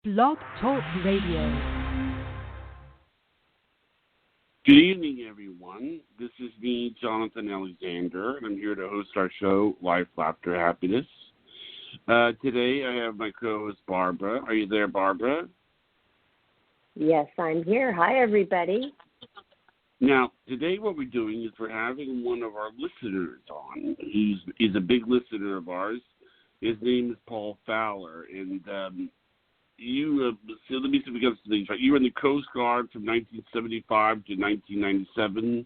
Blog Talk Radio. Good evening, everyone. This is me, Jonathan Alexander, and I'm here to host our show, Life, Laughter, Happiness. Today, I have my co-host, Barbara. Are you there, Barbara? Yes, I'm here. Hi, everybody. Now, today what we're doing is we're having one of our listeners on. He's a big listener of ours. His name is Paul Fowler, and so let me see if we got some things right. You were in the Coast Guard from 1975 to 1997.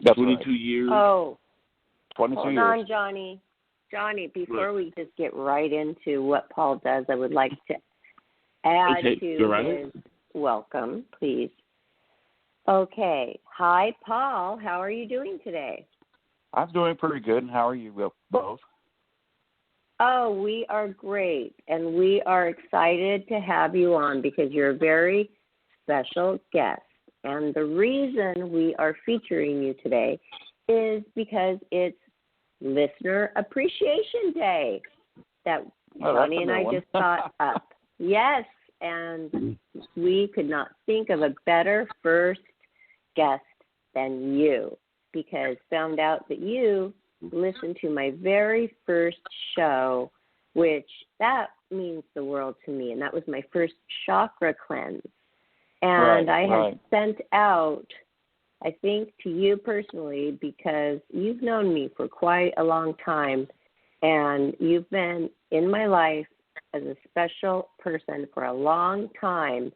That's 22 right. years. Oh, 22 hold years. on, Johnny. Johnny, before we just get right into what Paul does, I would like to add to his welcome, please. Okay. Hi, Paul. How are you doing today? I'm doing pretty good, and how are you both? Oh, we are great, and we are excited to have you on because you're a very special guest. And the reason we are featuring you today is because it's Listener Appreciation Day that Johnny and I just thought up. Yes, and we could not think of a better first guest than you, because found out that you listened to my very first show, which that means the world to me, and that was my first chakra cleanse. And I had sent out, I think, to you personally, because you've known me for quite a long time, and you've been in my life as a special person for a long time.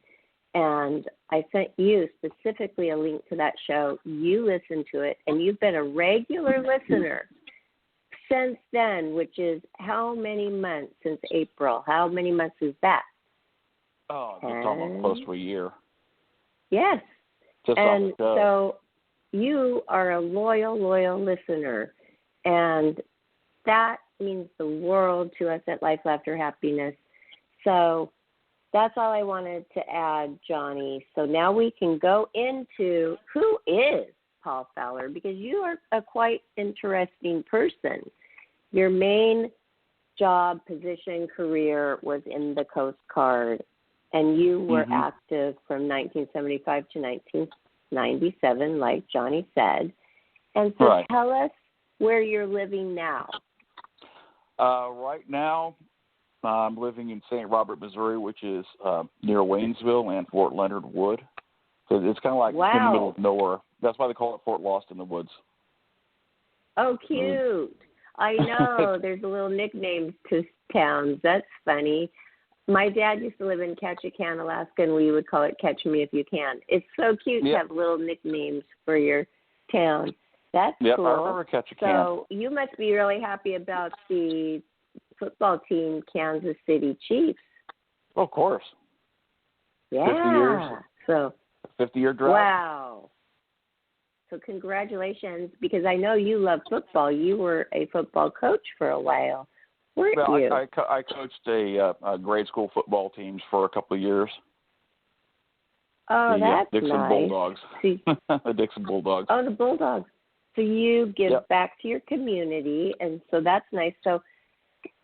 And I sent you specifically a link to that show. You listened to it, and you've been a regular listener since then, which is how many months since April? How many months is that? Oh, it's almost close to a year. Yes. And so you are a loyal listener, and that means the world to us at Life, Laughter, Happiness. So that's all I wanted to add, Johnny. So now we can go into who is Paul Fowler, because you are a quite interesting person. Your main job, position, career was in the Coast Guard, and you were active from 1975 to 1997, like Johnny said. And so tell us where you're living now. Right now, I'm living in St. Robert, Missouri, which is near Waynesville and Fort Leonard Wood. So it's kind of like in the middle of nowhere. That's why they call it Fort Lost in the Woods. Oh, cute. I know. There's a little nicknames to towns. That's funny. My dad used to live in Ketchikan, Alaska, and we would call it Catch Me If You Can. It's so cute to have little nicknames for your town. That's cool. I remember Ketchikan. So you must be really happy about the football team, Kansas City Chiefs. Of course. Yeah. 50 years. So 50-year drought. Wow. So congratulations, because I know you love football. You were a football coach for a while, weren't you? I coached a grade school football teams for a couple of years. Oh, that's Dixon nice. Bulldogs. The Dixon Bulldogs. Oh, the Bulldogs. So you give back to your community, and so that's nice. So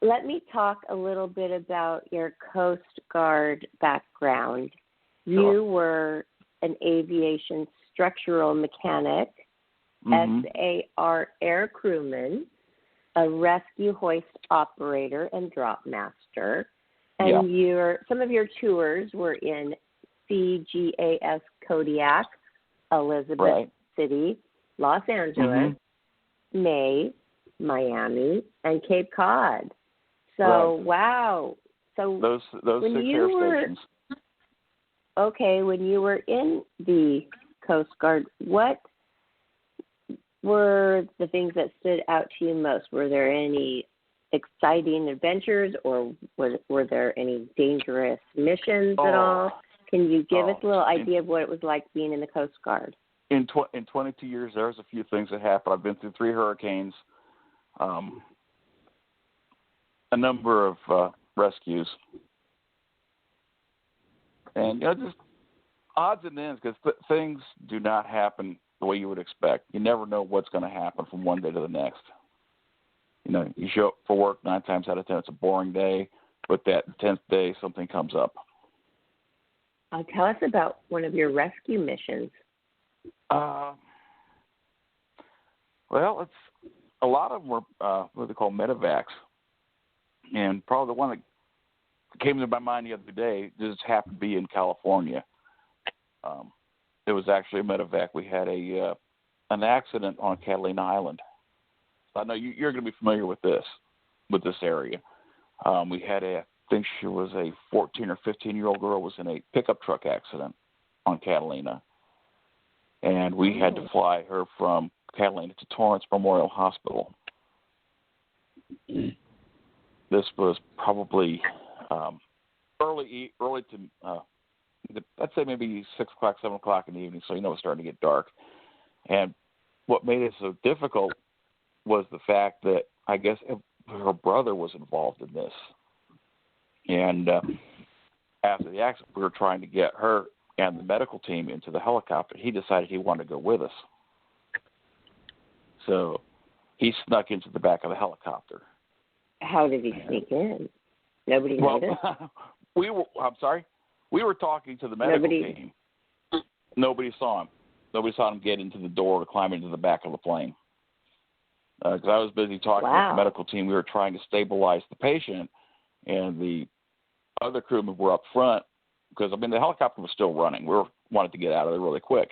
let me talk a little bit about your Coast Guard background. Sure. You were an Aviation Structural Mechanic, SAR Aircrewman, a Rescue Hoist Operator and Dropmaster, and some of your tours were in CGAS Kodiak, Elizabeth City, Los Angeles, May, Miami, and Cape Cod. So, wow. So those when 6 you air stations. Okay, when you were in the Coast Guard, what were the things that stood out to you most? Were there any exciting adventures, or were there any dangerous missions at all? Can you give us a little idea of what it was like being in the Coast Guard? In 22 years, there's a few things that happened. I've been through 3 hurricanes, a number of rescues. And, just odds and ends, because things do not happen the way you would expect. You never know what's going to happen from one day to the next. You show up for work 9 times out of 10, it's a boring day. But that 10th day, something comes up. Tell us about one of your rescue missions. Well, it's a lot of them were what they call medevacs, and probably the one that came to my mind the other day just happened to be in California. It was actually a medevac. We had an accident on Catalina Island. I know you're going to be familiar with this area. We had I think she was a 14 or 15-year-old girl was in a pickup truck accident on Catalina, and we had to fly her from Catalina to Torrance Memorial Hospital. This was probably early to I'd say maybe 6 o'clock, 7 o'clock in the evening, so it's starting to get dark. And what made it so difficult was the fact that I guess her brother was involved in this. And after the accident, we were trying to get her and the medical team into the helicopter. He decided he wanted to go with us. So he snuck into the back of the helicopter. How did he sneak in? Nobody noticed? I'm sorry? We were talking to the medical team. Nobody saw him. Nobody saw him get into the door or climb into the back of the plane. Because I was busy talking with the medical team. We were trying to stabilize the patient, and the other crewmen were up front because, the helicopter was still running. We wanted to get out of there really quick.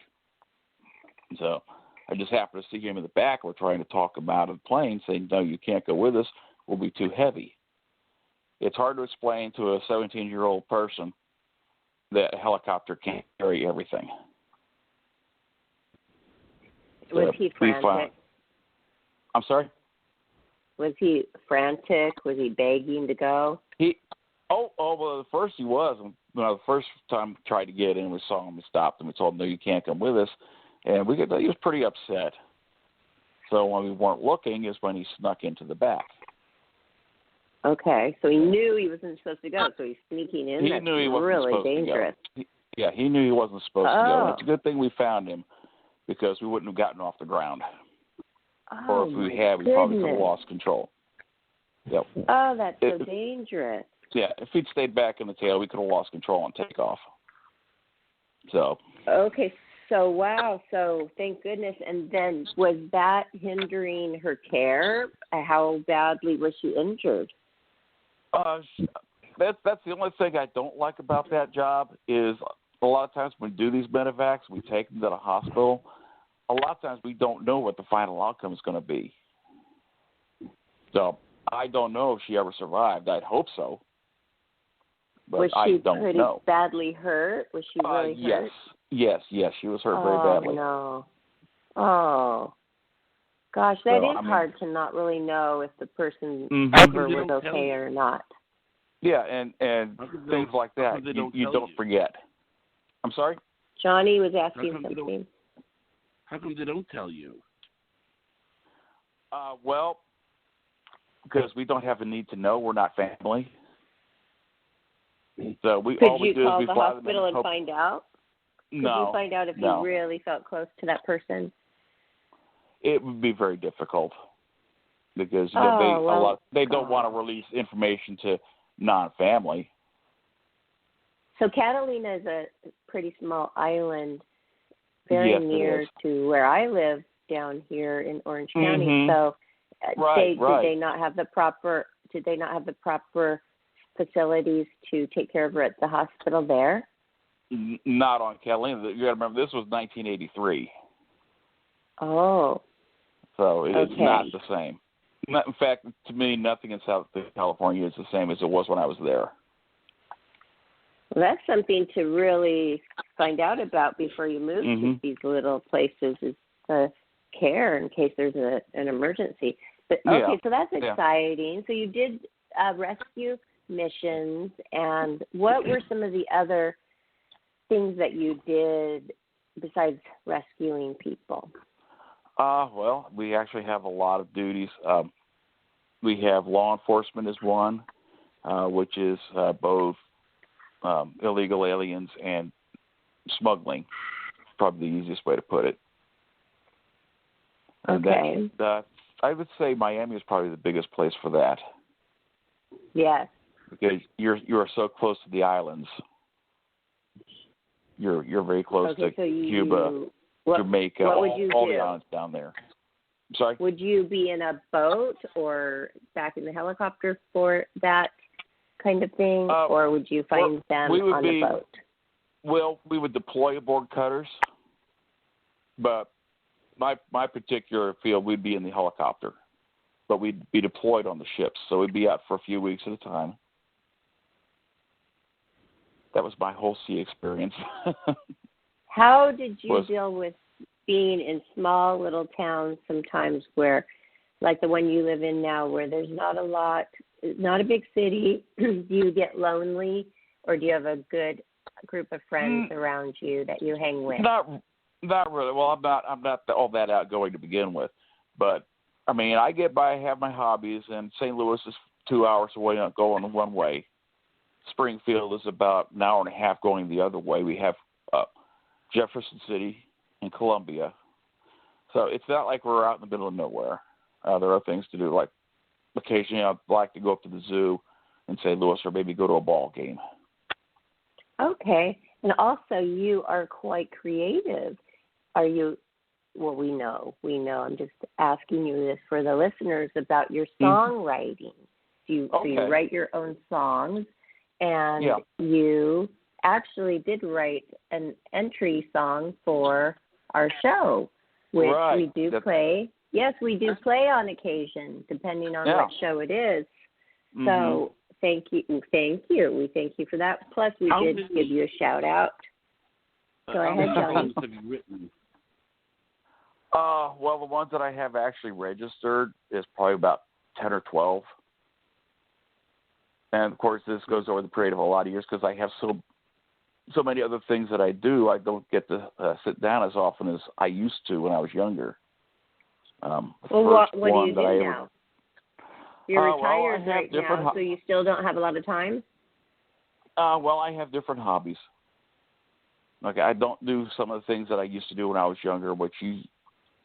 So I just happened to see him in the back. We're trying to talk him out of the plane, saying, no, you can't go with us. We'll be too heavy. It's hard to explain to a 17-year-old person that a helicopter can't carry everything. Was he frantic? I'm sorry? Was he frantic? Was he begging to go? Well, at first he was. The first time we tried to get in, we saw him, we stopped him, we told him, no, you can't come with us. And he was pretty upset. So when we weren't looking is when he snuck into the back. Okay, so he knew he wasn't supposed to go, so he's sneaking in. He knew he wasn't really supposed dangerous. to go. He knew he wasn't supposed to go. And it's a good thing we found him because we wouldn't have gotten off the ground. Or if we had, we probably could have lost control. Yep. Oh, that's so dangerous. Yeah, if he'd stayed back in the tail, we could have lost control and take off. So. Okay, so wow, so thank goodness. And then was that hindering her care? How badly was she injured? That's the only thing I don't like about that job is a lot of times when we do these medevacs, we take them to the hospital. A lot of times we don't know what the final outcome is going to be. So I don't know if she ever survived. I'd hope so. But was she pretty badly hurt? Was she really hurt? Yes. She was hurt very badly. Oh, no. Oh. Gosh, that is hard to not really know if the person ever was okay or not. Yeah, and things like that, you don't forget. I'm sorry? Johnny was asking something. How come they don't tell you? Well, because we don't have a need to know. We're not family. So Could you call the hospital and find out? Could you find out if you really felt close to that person? It would be very difficult because they don't want to release information to non-family. So Catalina is a pretty small island, very near to where I live down here in Orange County. So, did they not have the proper facilities to take care of her at the hospital there? Not on Catalina. You got to remember, this was 1983. Oh. So it's not the same. In fact, to me, nothing in South California is the same as it was when I was there. Well, that's something to really find out about before you move to these little places, is the care in case there's an emergency. But so that's exciting. So you did rescue missions, and what were some of the other things that you did besides rescuing people? Well, we actually have a lot of duties. We have law enforcement as one, which is both illegal aliens and smuggling. Probably the easiest way to put it. Okay. And I would say Miami is probably the biggest place for that. Yes. because you're so close to the islands. You're very close to Cuba, Jamaica, all the islands down there. I'm sorry? Would you be in a boat or back in the helicopter for that kind of thing, or would you find them on the boat? Well, we would deploy aboard cutters, but my particular field, we'd be in the helicopter, but we'd be deployed on the ships, so we'd be out for a few weeks at a time. That was my whole sea experience. How did you deal with being in small little towns sometimes where, like the one you live in now, where there's not a big city? Do you get lonely, or do you have a good group of friends around you that you hang with? Not really. Well, I'm not all that outgoing to begin with, but I mean, I get by, I have my hobbies, and St. Louis is 2 hours away, not going one way. Springfield is about an hour and a half going the other way. We have Jefferson City and Columbia. So it's not like we're out in the middle of nowhere. There are things to do, like occasionally I'd like to go up to the zoo in St. Louis or maybe go to a ball game. Okay. And also you are quite creative. Are you, well, we know. I'm just asking you this for the listeners about your songwriting. So you write your own songs, and you actually did write an entry song for our show, which we do play. Yes, we do play on occasion, depending on what show it is. So thank you. We thank you for that. Plus, we did give you a shout out. Go ahead, Johnny. Have you written? Well, the ones that I have actually registered is probably about 10 or 12. And, of course, this goes over the period of a lot of years because I have so many other things that I do. I don't get to sit down as often as I used to when I was younger. What do you do now? You're retired right now, so you still don't have a lot of time? Well, I have different hobbies. Okay, I don't do some of the things that I used to do when I was younger, which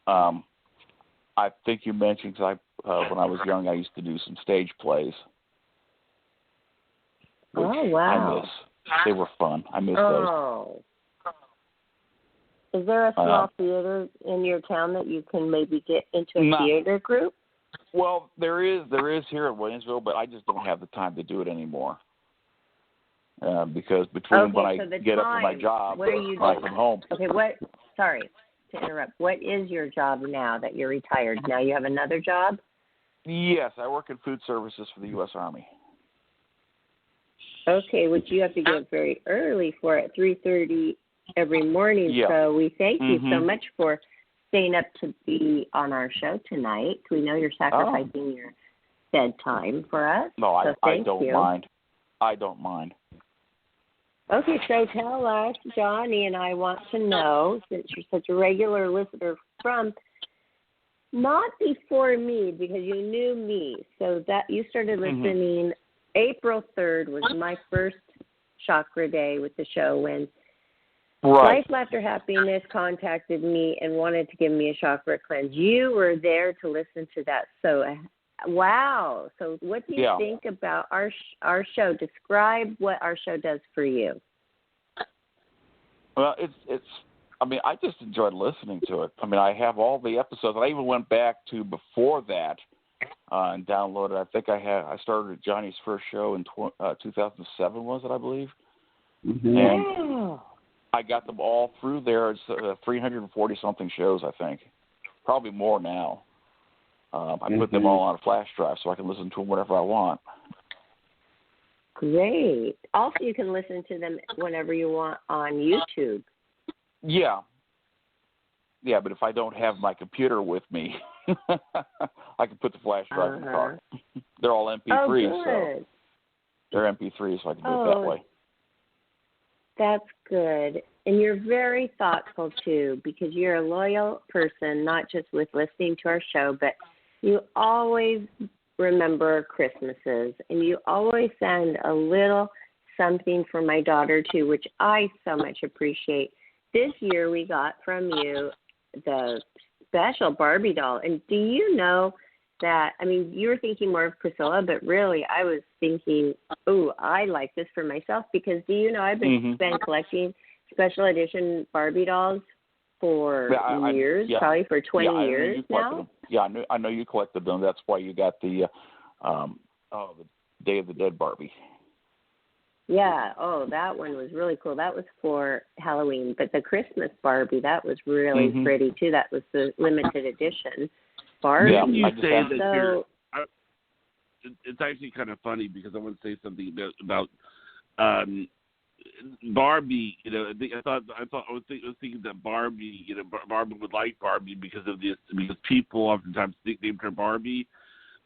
I think you mentioned, because when I was young, I used to do some stage plays. Oh, wow. I miss. They were fun. I miss those. Is there a small theater in your town that you can maybe get into a theater group? Well, there is here in Williamsville, but I just don't have the time to do it anymore. Because between when I get up from my job, I come home. Okay, sorry to interrupt. What is your job now that you're retired? Now you have another job? Yes, I work in food services for the U.S. Army. Okay, which you have to get up very early for at 3:30 every morning. Yeah. So we thank you so much for staying up to be on our show tonight. We know you're sacrificing your bedtime for us. No, so I don't mind. I don't mind. Okay, so tell us, Johnny and I want to know, since you're such a regular listener from, not before me, because you knew me, so that you started listening. April 3rd was my first chakra day with the show when Life, Laughter, Happiness contacted me and wanted to give me a chakra cleanse. You were there to listen to that. So, wow. So what do you think about our show? Describe what our show does for you. Well, it's. I mean, I just enjoyed listening to it. I mean, I have all the episodes. I even went back to before that and downloaded. I think I started Johnny's first show in 2007, was it, I believe? And I got them all through there. It's 340-something shows, I think. Probably more now. I put them all on a flash drive so I can listen to them whenever I want. Great. Also, you can listen to them whenever you want on YouTube. Yeah. Yeah, but if I don't have my computer with me, I can put the flash drive in the car. They're all MP3s, so they're MP3s, so I can do it that way. That's good. And you're very thoughtful, too, because you're a loyal person, not just with listening to our show, but you always remember Christmases, and you always send a little something for my daughter, too, which I so much appreciate. This year we got from you the special Barbie doll. And do you know that, I mean, you were thinking more of Priscilla, but really I was thinking, oh, I like this for myself because, do you know, I've been collecting special edition Barbie dolls for years, probably for 20 years now. Yeah, I know you collected them. That's why you got the Day of the Dead Barbie. Yeah, that one was really cool. That was for Halloween. But the Christmas Barbie, that was really pretty, too. That was the limited edition Barbie. Yeah, you say that it's actually kind of funny because I want to say something about Barbie. You know, I was thinking that Barbie, you know, Barbie would like Barbie because of this, because people oftentimes nicknamed her Barbie.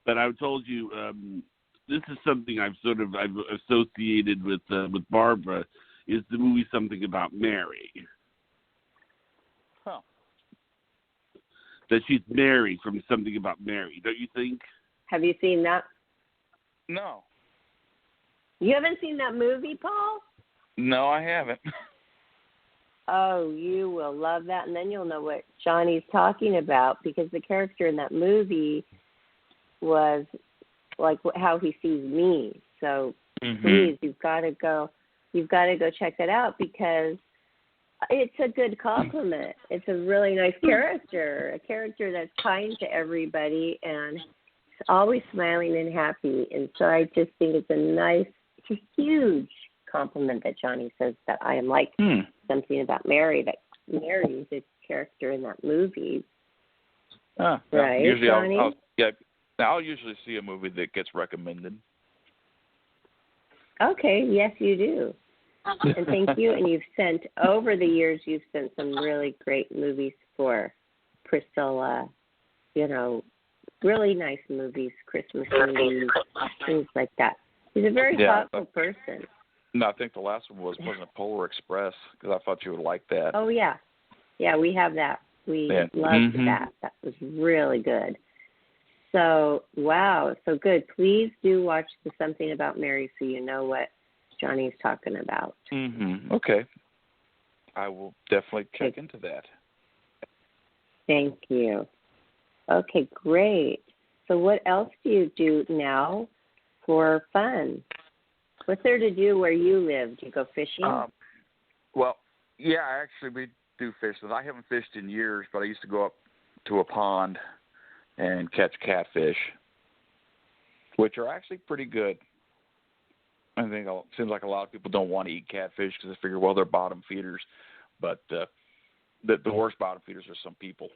But I told you, this is something I've associated with Barbara, is the movie Something About Mary. Huh. That she's Mary from Something About Mary, don't you think? Have you seen that? No. You haven't seen that movie, Paul? No, I haven't. Oh, you will love that, and then you'll know what Johnny's talking about, because the character in that movie was like how he sees me. So please, you've got to go check that out, because it's a good compliment. It's a really nice character, a character that's kind to everybody and always smiling and happy. And so I just think it's a huge compliment that Johnny says that I am like Something About Mary, that Mary is the character in that movie. Right, usually Johnny? I'll usually see a movie that gets recommended. Okay, yes, you do. And thank you. And over the years, you've sent some really great movies for Priscilla, you know, really nice movies, Christmas movies, things like that. He's a very thoughtful person. No, I think the last one wasn't it Polar Express, because I thought you would like that. Oh, yeah. Yeah, we have that. We loved that. That was really good. So, wow, so good. Please do watch the Something About Mary so you know what Johnny's talking about. Okay. I will definitely check into that. Thank you. Okay, great. So what else do you do now for fun? What's there to do where you live? Do you go fishing? Well, yeah, actually we do fish. I haven't fished in years, but I used to go up to a pond and catch catfish, which are actually pretty good. I think it seems like a lot of people don't want to eat catfish because they figure, well, they're bottom feeders. But the worst bottom feeders are some people.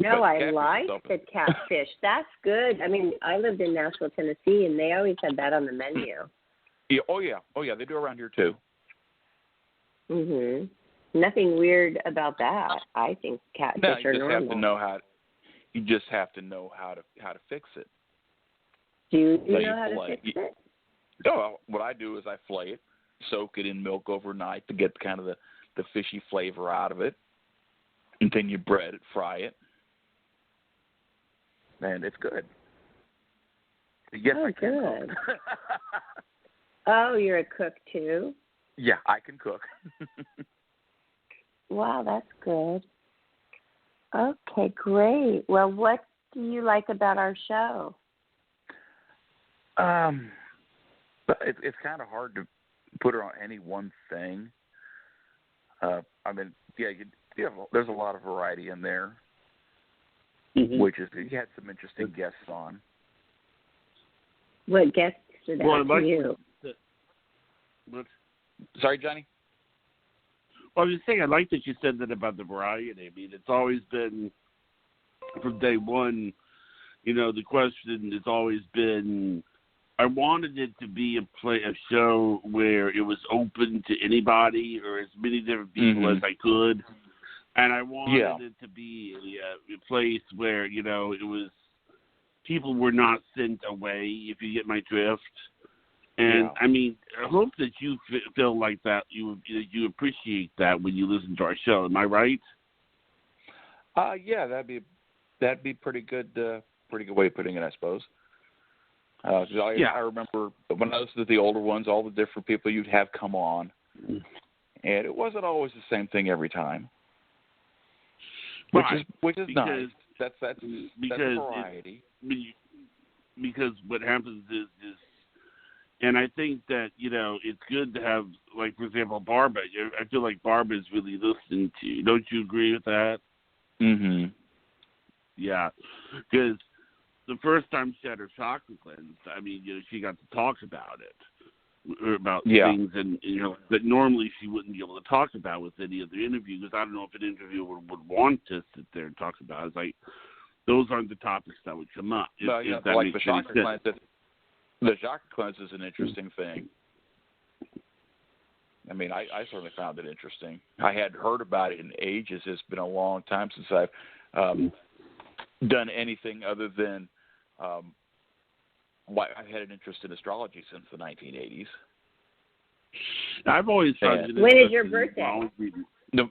No, I like the catfish. That's good. I mean, I lived in Nashville, Tennessee, and they always had that on the menu. Yeah, oh, yeah. They do around here, too. Nothing weird about that. I think catfish are normal. You just have to know how to fix it. Do you know how to fix it? No, what I do is I flay it, soak it in milk overnight to get kind of the fishy flavor out of it, and then you bread it, fry it, and it's good. Yes, I can good. cook. Oh, you're a cook too? Yeah, I can cook. Wow, that's good. Okay, great. Well, what do you like about our show? It's kind of hard to put her on any one thing. I mean, there's a lot of variety in there, which is, you had some interesting guests on. What guests stood out to you? Sorry, Johnny? Well, I was just saying, I like that you said that about the variety. I mean, it's always been, from day one, you know, the question has always been, I wanted it to be a show where it was open to anybody or as many different people as I could. And I wanted it to be a place where, you know, it was, people were not sent away, if you get my drift. And, I mean, I hope that you feel like that, you appreciate that when you listen to our show. Am I right? Yeah, that'd be pretty good way of putting it, I suppose. I remember when I listened to the older ones, all the different people you'd have come on, and it wasn't always the same thing every time, which is nice. That's variety. Because what happens is, and I think that, it's good to have, like, for example, Barbara. I feel like Barbara is really listening to you. Don't you agree with that? Mm-hmm. Yeah, because the first time she had her chakra cleansed, I mean, she got to talk about it, or about things, and that normally she wouldn't be able to talk about with any other interview, because I don't know if an interviewer would want to sit there and talk about it. It's like, those aren't the topics that would come up. No, like the chakra cleanse. The chakra cleanse is an interesting thing. I mean, I certainly found it interesting. I hadn't heard about it in ages. It's been a long time since I've done anything other than I've had an interest in astrology since the 1980s. I've always found it. When is your birthday?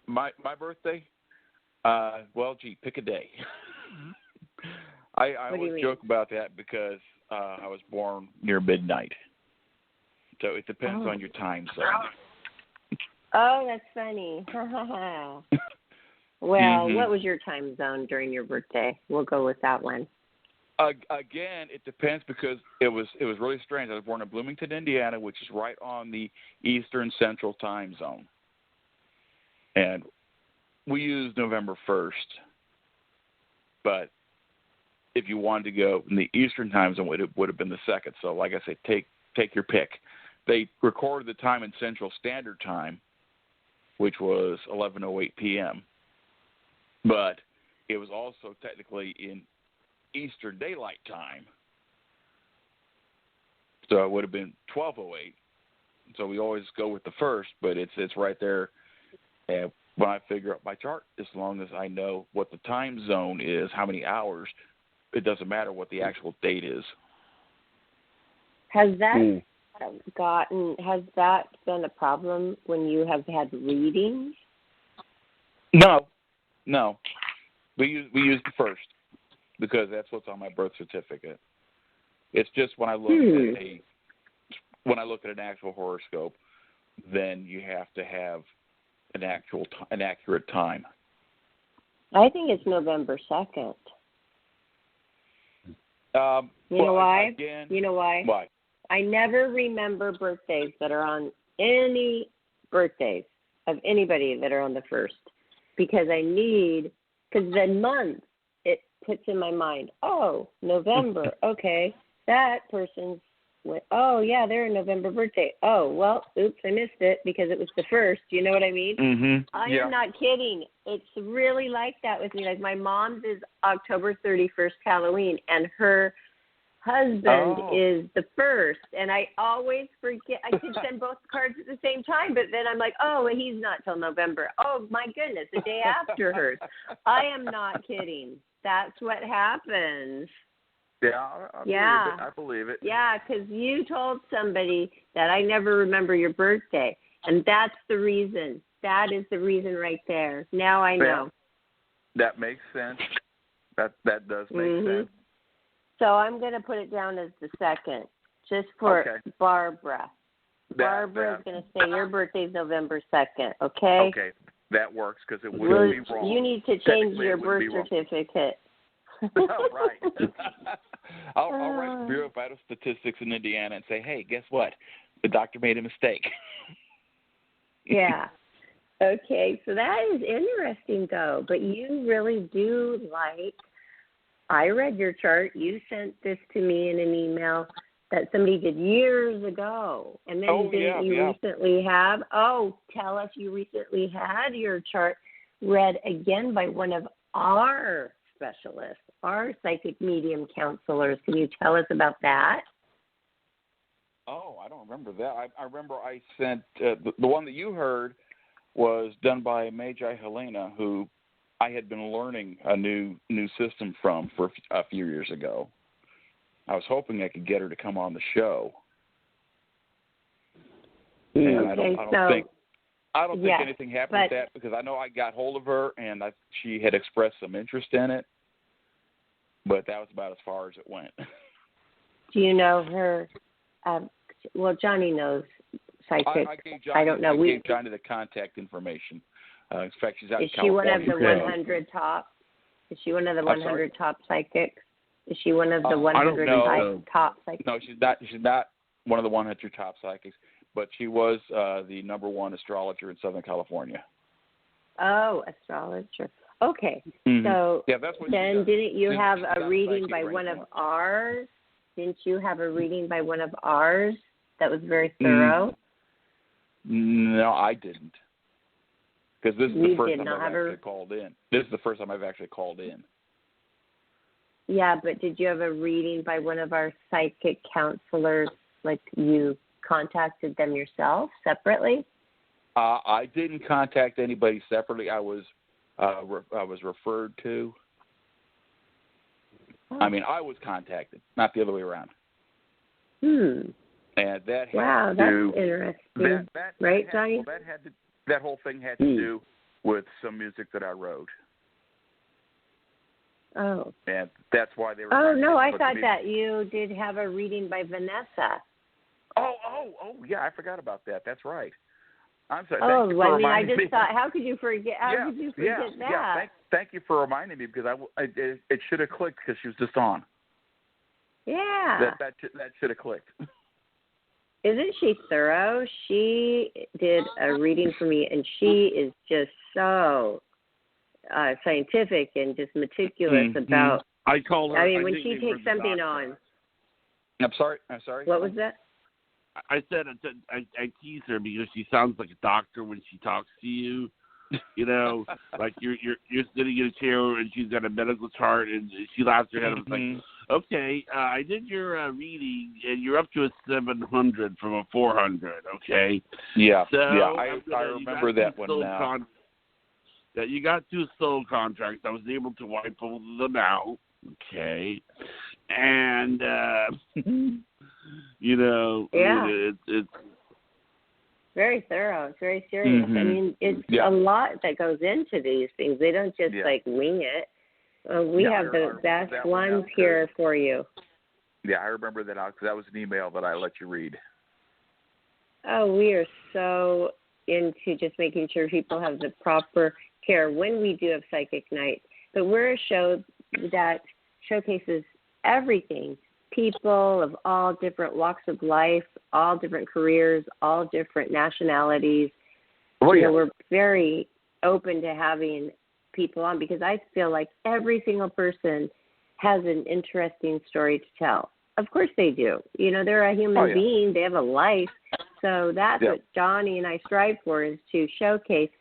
My birthday? Pick a day. I always joke about that because I was born near midnight. So it depends on your time zone. Oh, that's funny. Well, what was your time zone during your birthday? We'll go with that one. Again, it depends because it was really strange. I was born in Bloomington, Indiana, which is right on the Eastern Central Time Zone. And we used November 1st. But if you wanted to go in the Eastern Time Zone, it would have been the 2nd. So, like I said, take your pick. They recorded the time in Central Standard Time, which was 11:08 p.m. But it was also technically in Eastern Daylight Time. So it would have been 12:08. So we always go with the 1st, but it's right there. And when I figure out my chart, as long as I know what the time zone is, how many hours, it doesn't matter what the actual date is. Has that been a problem when you have had readings? No. We use the 1st because that's what's on my birth certificate. It's just when I look at an actual horoscope, then you have to have an accurate time. I think it's November 2nd. You know why? You know why? Why? I never remember birthdays that are on any birthdays of anybody that are on the 1st because the month, it puts in my mind, November, okay, that person's, they're a November birthday. Oh, well, oops, I missed it because it was the 1st. You know what I mean? Mm-hmm. I am not kidding. It's really like that with me. Like my mom's is October 31st, Halloween, and her husband is the 1st, and I always forget. I could send both cards at the same time, but then I'm like, he's not till November. Oh, my goodness, the day after hers. I am not kidding. That's what happens. Yeah, I believe it. Yeah, because you told somebody that I never remember your birthday, and that's the reason. That is the reason right there. Now I know. That makes sense. That does make sense. So I'm going to put it down as the 2nd, just for Barbara. Barbara is going to say your birthday's November 2nd, okay? Okay, that works because it wouldn't be wrong. You need to change your birth certificate. Right. I'll write the Bureau of Vital Statistics in Indiana and say, hey, guess what? The doctor made a mistake. Yeah. Okay, so that is interesting, though. But you really do I read your chart. You sent this to me in an email that somebody did years ago. And then recently have? Tell us you recently had your chart read again by one of our specialists, our psychic medium counselors. Can you tell us about that? Oh, I don't remember that. I remember I sent the one that you heard was done by Magi Helena, who I had been learning a new system from for a few years ago. I was hoping I could get her to come on the show. And I don't think anything happened with that because I know I got hold of her and she had expressed some interest in it, but that was about as far as it went. Do you know her? Johnny knows psychic. I don't know. I gave Johnny the contact information. In fact, she's out in California. Is she one of the 100 top? Is she one of the 100 top psychics? Is she one of the 100 top psychics? No, she's not. She's not one of the 100 top psychics, but she was the number one astrologer in Southern California. Oh, astrologer. Okay. Mm-hmm. So that's what then didn't you have a reading by right one of now. ours? Didn't you have a reading by one of ours that was very thorough? No, I didn't. Because this is the first time I've actually called in. This is the first time I've actually called in. Yeah, but did you have a reading by one of our psychic counselors, like you contacted them yourself separately? I didn't contact anybody separately. I was referred to. Oh. I mean, I was contacted, not the other way around. And that wow, had that's to, interesting. Right, Johnny? That whole thing had to do with some music that I wrote. Oh. And that's why they were. Oh, no, I thought that you did have a reading by Vanessa. Oh, yeah, I forgot about that. That's right. I'm sorry. Oh, Thank you for I reminding me. just thought, how could you forget? How could you forget that? Yeah. Thank you for reminding me because it should have clicked because she was just on. Yeah. That should have clicked. Isn't she thorough? She did a reading for me, and she is just so scientific and just meticulous about. I call her. I mean, when she takes something on. I'm sorry. What was that? I said I tease her because she sounds like a doctor when she talks to you. You know, like you're sitting in a chair and she's got a medical chart and she laughs her head and like, okay, I did your reading and you're up to a 700 from a 400. Okay. Yeah. So I remember that one now. That you got 2 soul contracts. I was able to wipe both of them out. Okay. And you know, it's very thorough. It's very serious. I mean, it's a lot that goes into these things. They don't just like wing it. We have the best ones here for you. Yeah, I remember that because that was an email that I let you read. Oh, we are so into just making sure people have the proper care when we do have Psychic Night. But we're a show that showcases everything. People of all different walks of life, all different careers, all different nationalities. Oh, yeah. You know, we're very open to having people on because I feel like every single person has an interesting story to tell. Of course they do. You know, they're a human being. They have a life. So that's what Johnny and I strive for, is to showcase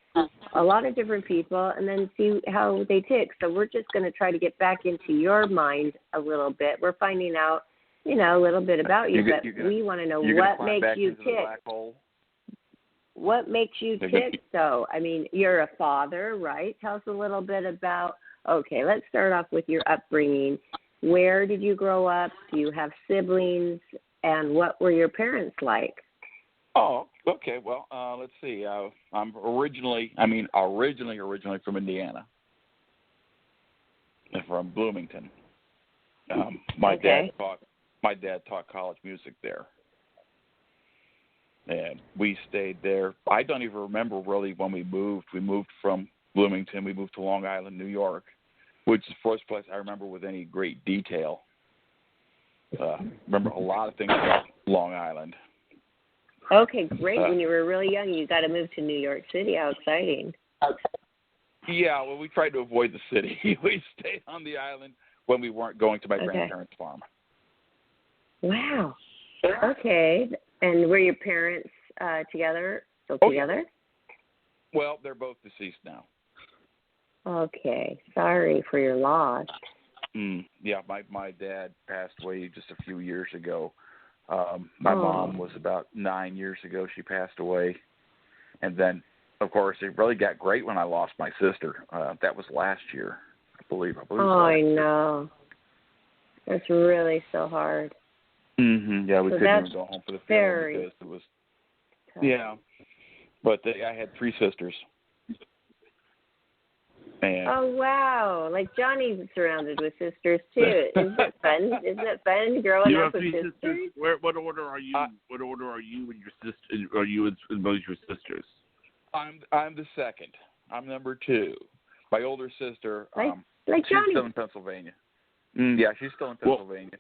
a lot of different people and then see how they tick. So we're just going to try to get back into your mind a little bit. We're finding out, you know, a little bit about you, but we want to know what makes you tick. What makes you tick, though? I mean, you're a father, right? Tell us a little bit about, okay, let's start off with your upbringing. Where did you grow up? Do you have siblings? And what were your parents like? Oh, okay. Well, let's see. I'm originally from Indiana, from Bloomington. My dad taught college music there, and we stayed there. I don't even remember really when we moved. We moved from Bloomington. We moved to Long Island, New York, which is the first place I remember with any great detail. Remember a lot of things about Long Island. Okay, great. When you were really young, you got to move to New York City. How exciting. Yeah, well, we tried to avoid the city. We stayed on the island when we weren't going to my grandparents' farm. Wow. Okay. And were your parents together? Still together? Well, they're both deceased now. Okay. Sorry for your loss. Yeah, my dad passed away just a few years ago. My mom was about 9 years ago. She passed away. And then, of course, it really got great when I lost my sister. That was last year, I believe. I know. That's really so hard. Yeah, we couldn't even go home for the funeral because it was tough. Yeah. But I had 3 sisters. And oh, wow. Like Johnny's surrounded with sisters, too. Isn't it fun? Isn't it fun growing up with sisters? What order are you? What order are you and your sister? Are you and both your sisters? I'm the second. I'm number 2. My older sister, like she's Johnny. still in Pennsylvania. Yeah, she's still in Pennsylvania.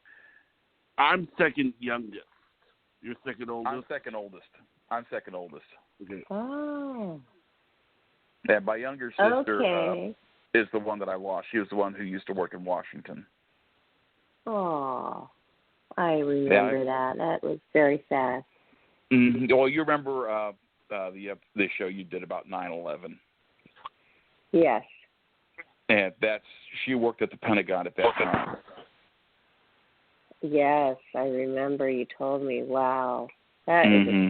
Well, I'm second youngest. You're second oldest? I'm second oldest. Okay. Oh. And my younger sister is the one that I lost. She was the one who used to work in Washington. Oh, I remember that. That was very sad. Mm-hmm. Well, you remember the show you did about 9/11? Yes. And she worked at the Pentagon at that time. Yes, I remember you told me. Wow. That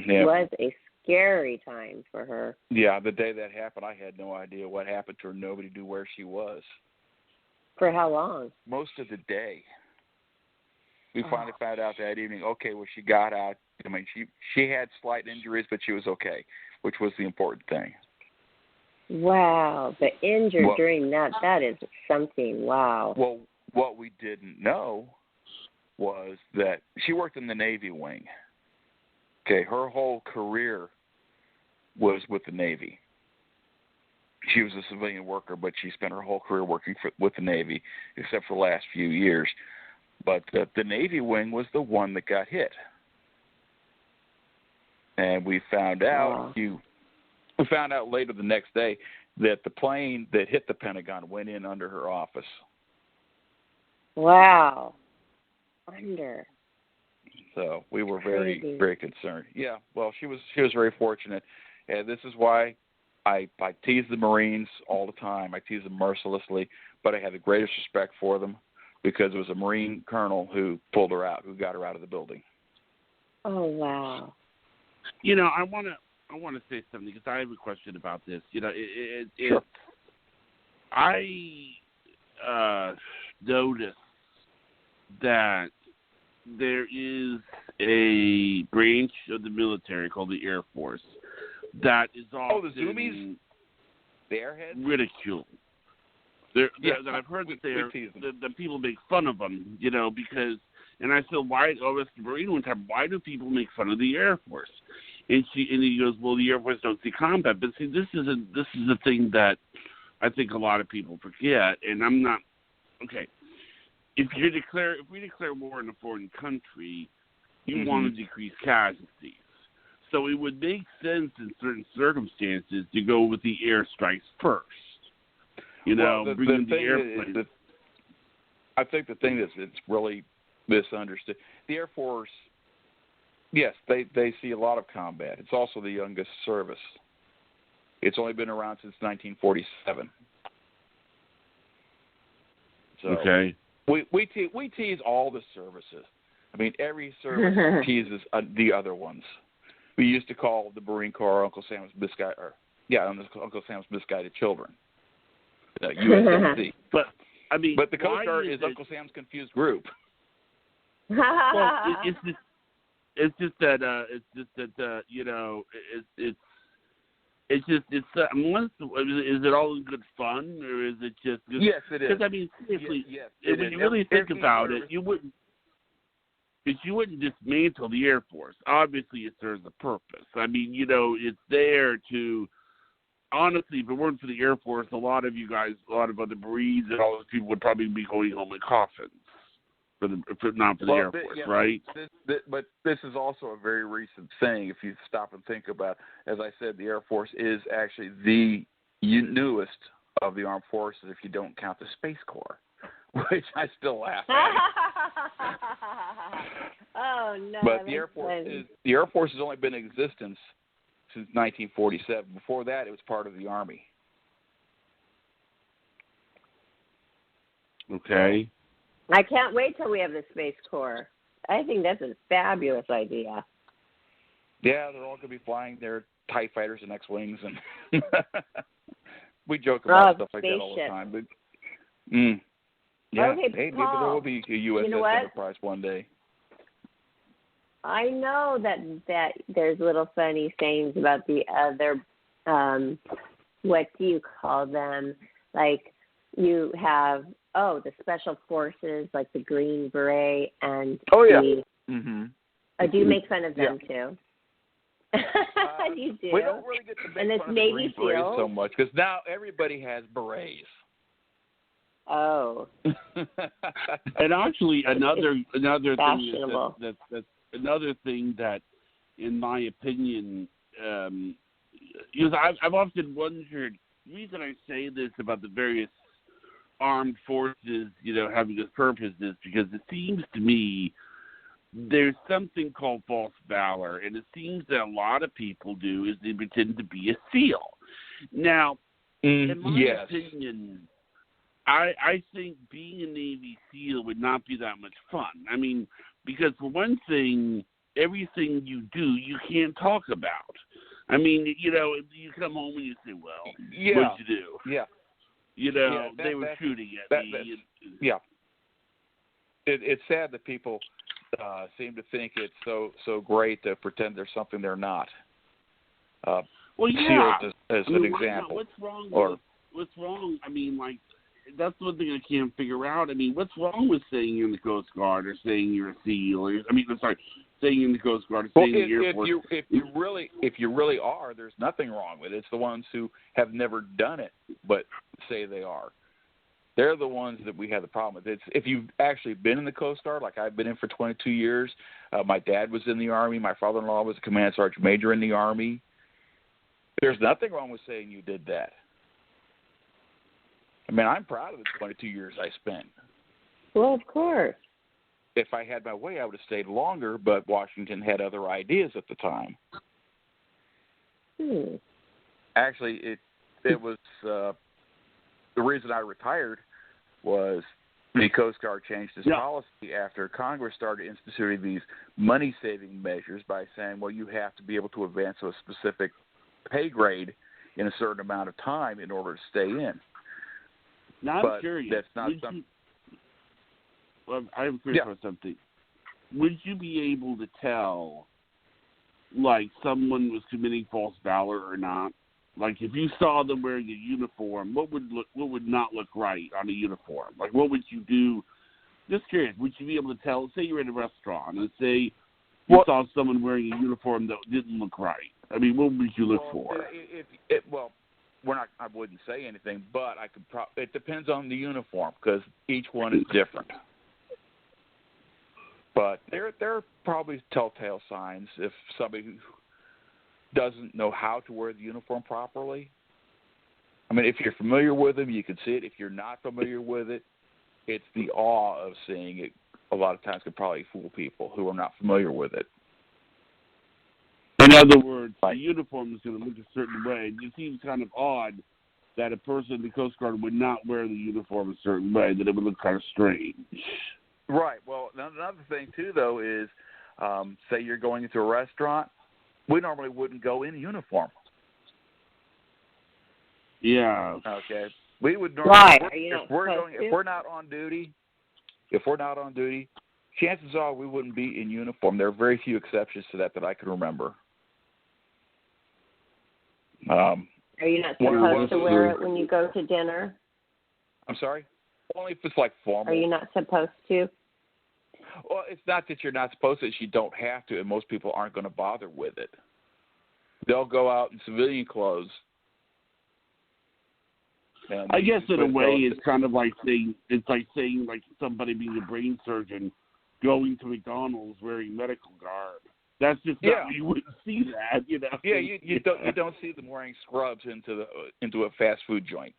was a scary time for her. Yeah, the day that happened, I had no idea what happened to her. Nobody knew where she was. For how long? Most of the day. We finally found out that evening, she got out. I mean, she had slight injuries, but she was okay, which was the important thing. Wow, the injured during that is something. Wow. Well, what we didn't know was that she worked in the Navy wing. Okay, her whole career was with the Navy. She was a civilian worker, but she spent her whole career working with the Navy, except for the last few years. But the Navy wing was the one that got hit. And we found out later the next day that the plane that hit the Pentagon went in under her office. Wow. Under. So we were very, very concerned. Yeah, well, she was very fortunate. And this is why I tease the Marines all the time. I tease them mercilessly, but I had the greatest respect for them because it was a Marine colonel who pulled her out, who got her out of the building. Oh, wow. I want to say something because I have a question about this. Sure. I noticed that there is a branch of the military called the Air Force that is often the Zoomies? The airheads? ridiculed. That I've heard that people make fun of them, because, and I said, why? Oh, Mr. Marine one time, why do people make fun of the Air Force? And he goes, well, the Air Force don't see combat. But see, this is a thing that I think a lot of people forget, and I'm not okay. If we declare war in a foreign country, you want to decrease casualties. So it would make sense in certain circumstances to go with the airstrikes first. Bringing the airplanes. I think the thing is it's really misunderstood. The Air Force, yes, they see a lot of combat. It's also the youngest service. It's only been around since 1947. So okay. We tease all the services. I mean, every service teases the other ones. We used to call the Marine Corps Uncle Sam's Uncle Sam's misguided children. USMC. But the Coast Guard is Uncle Sam's confused group. Well, it's just that is it all in good fun or is it just? Yes, it is. Because I mean, seriously, yes, when you really think about it, you wouldn't dismantle the Air Force. Obviously, it serves a purpose. I mean, it's there to. Honestly, if it weren't for the Air Force, a lot of you guys, a lot of other Marines, and all those people would probably be going home in coffins. Not for the Air Force, right? But this is also a very recent thing. If you stop and think about it. As I said, the Air Force is actually the newest of the armed forces, if you don't count the Space Corps, which I still laugh at. Oh no! But the Air Force has only been in existence since 1947. Before that, it was part of the Army. Okay. I can't wait till we have the Space Corps. I think that's a fabulous idea. Yeah, they're all going to be flying their TIE fighters and X-Wings, and we joke about stuff like that all the time. But yeah, okay, maybe Paul, there will be a USS Enterprise one day. I know that there's little funny sayings about the other, what do you call them? Like you have, the special forces, like the Green Beret and do you make fun of them too? You do. We don't really get to make fun of the Green Berets so much because now everybody has berets. Oh. And actually, another fashionable. thing that's another thing that, in my opinion, because I've often wondered. The reason I say this about the various armed forces, having this purpose is because it seems to me there's something called false valor, and it seems that a lot of people do is they pretend to be a SEAL. Now, in my opinion, I think being a Navy SEAL would not be that much fun. I mean, because for one thing, everything you do, you can't talk about. I mean, you come home and you say, well, what'd you do? Yeah. They were shooting at me. It's sad that people seem to think it's so great to pretend there's something they're not. SEALs as an example. What's wrong? I mean, like, that's one thing I can't figure out. I mean, what's wrong with saying you're in the Coast Guard or saying you're a SEAL? Saying you're in the Coast Guard or saying in the Air Force. If you really are, there's nothing wrong with it. It's the ones who have never done it but say they are. They're the ones that we have the problem with. If you've actually been in the Coast Guard, like I've been in for 22 years, my dad was in the Army, my father-in-law was a command sergeant major in the Army, there's nothing wrong with saying you did that. I mean, I'm proud of the 22 years I spent. Well, of course. If I had my way, I would have stayed longer, but Washington had other ideas at the time. Actually, it was the reason I retired was the Coast Guard changed its policy after Congress started instituting these money-saving measures by saying, well, you have to be able to advance a specific pay grade in a certain amount of time in order to stay in. Now, I'm curious. That's not something. I'm curious about something. Would you be able to tell, like, someone was committing false valor or not? Like, if you saw them wearing a uniform, what would not look right on a uniform? Like, what would you do? Just curious. Would you be able to tell? Say you're in a restaurant and say you saw someone wearing a uniform that didn't look right. I mean, what would you look for? I wouldn't say anything, but I could. It depends on the uniform because each one is different. But there are probably telltale signs if somebody doesn't know how to wear the uniform properly. I mean, if you're familiar with them, you can see it. If you're not familiar with it, it's the awe of seeing it. A lot of times could probably fool people who are not familiar with it. In other words, the uniform is going to look a certain way. It seems kind of odd that a person in the Coast Guard would not wear the uniform a certain way, that it would look kind of strange. Right. Well, another thing, too, though, is say you're going into a restaurant, we normally wouldn't go in uniform. Yeah. Okay. We would normally, if we're not on duty, chances are we wouldn't be in uniform. There are very few exceptions to that I can remember. Are you not supposed to wear it when you go to dinner? I'm sorry? Only if it's like formal. Are you not supposed to? Well, it's not that you're not supposed to. It's you don't have to, and most people aren't going to bother with it. They'll go out in civilian clothes. I guess in a way it's kind of like saying somebody being a brain surgeon going to McDonald's wearing medical garb. That's just not, you wouldn't see that, you know. Yeah, you don't see them wearing scrubs into a fast food joint.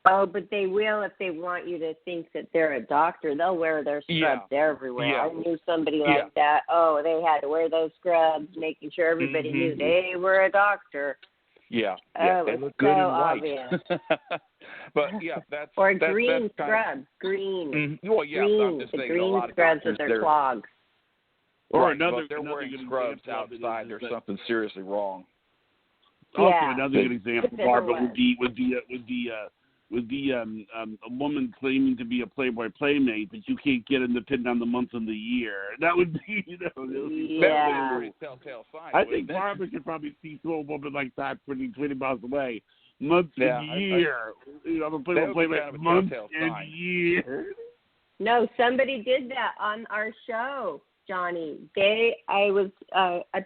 Oh, but they will if they want you to think that they're a doctor. They'll wear their scrubs everywhere. Yeah. I knew somebody like that. Oh, they had to wear those scrubs, making sure everybody knew they were a doctor. Yeah, they look good in white. But that's green that's scrubs, green. Well, yeah, green. I'm just saying green a lot of scrubs doctors, with their clogs. Or they're wearing scrubs outside. There's something seriously wrong. Also, another good example, Barbara, would be a woman claiming to be a Playboy Playmate, but you can't get in the pin on the month of the year. That would be, that would be a very telltale sign. I think Barbara could probably see through a woman like that 20 miles away. Month and year. The Playboy Playmate, month and year. No, somebody did that on our show, Johnny. I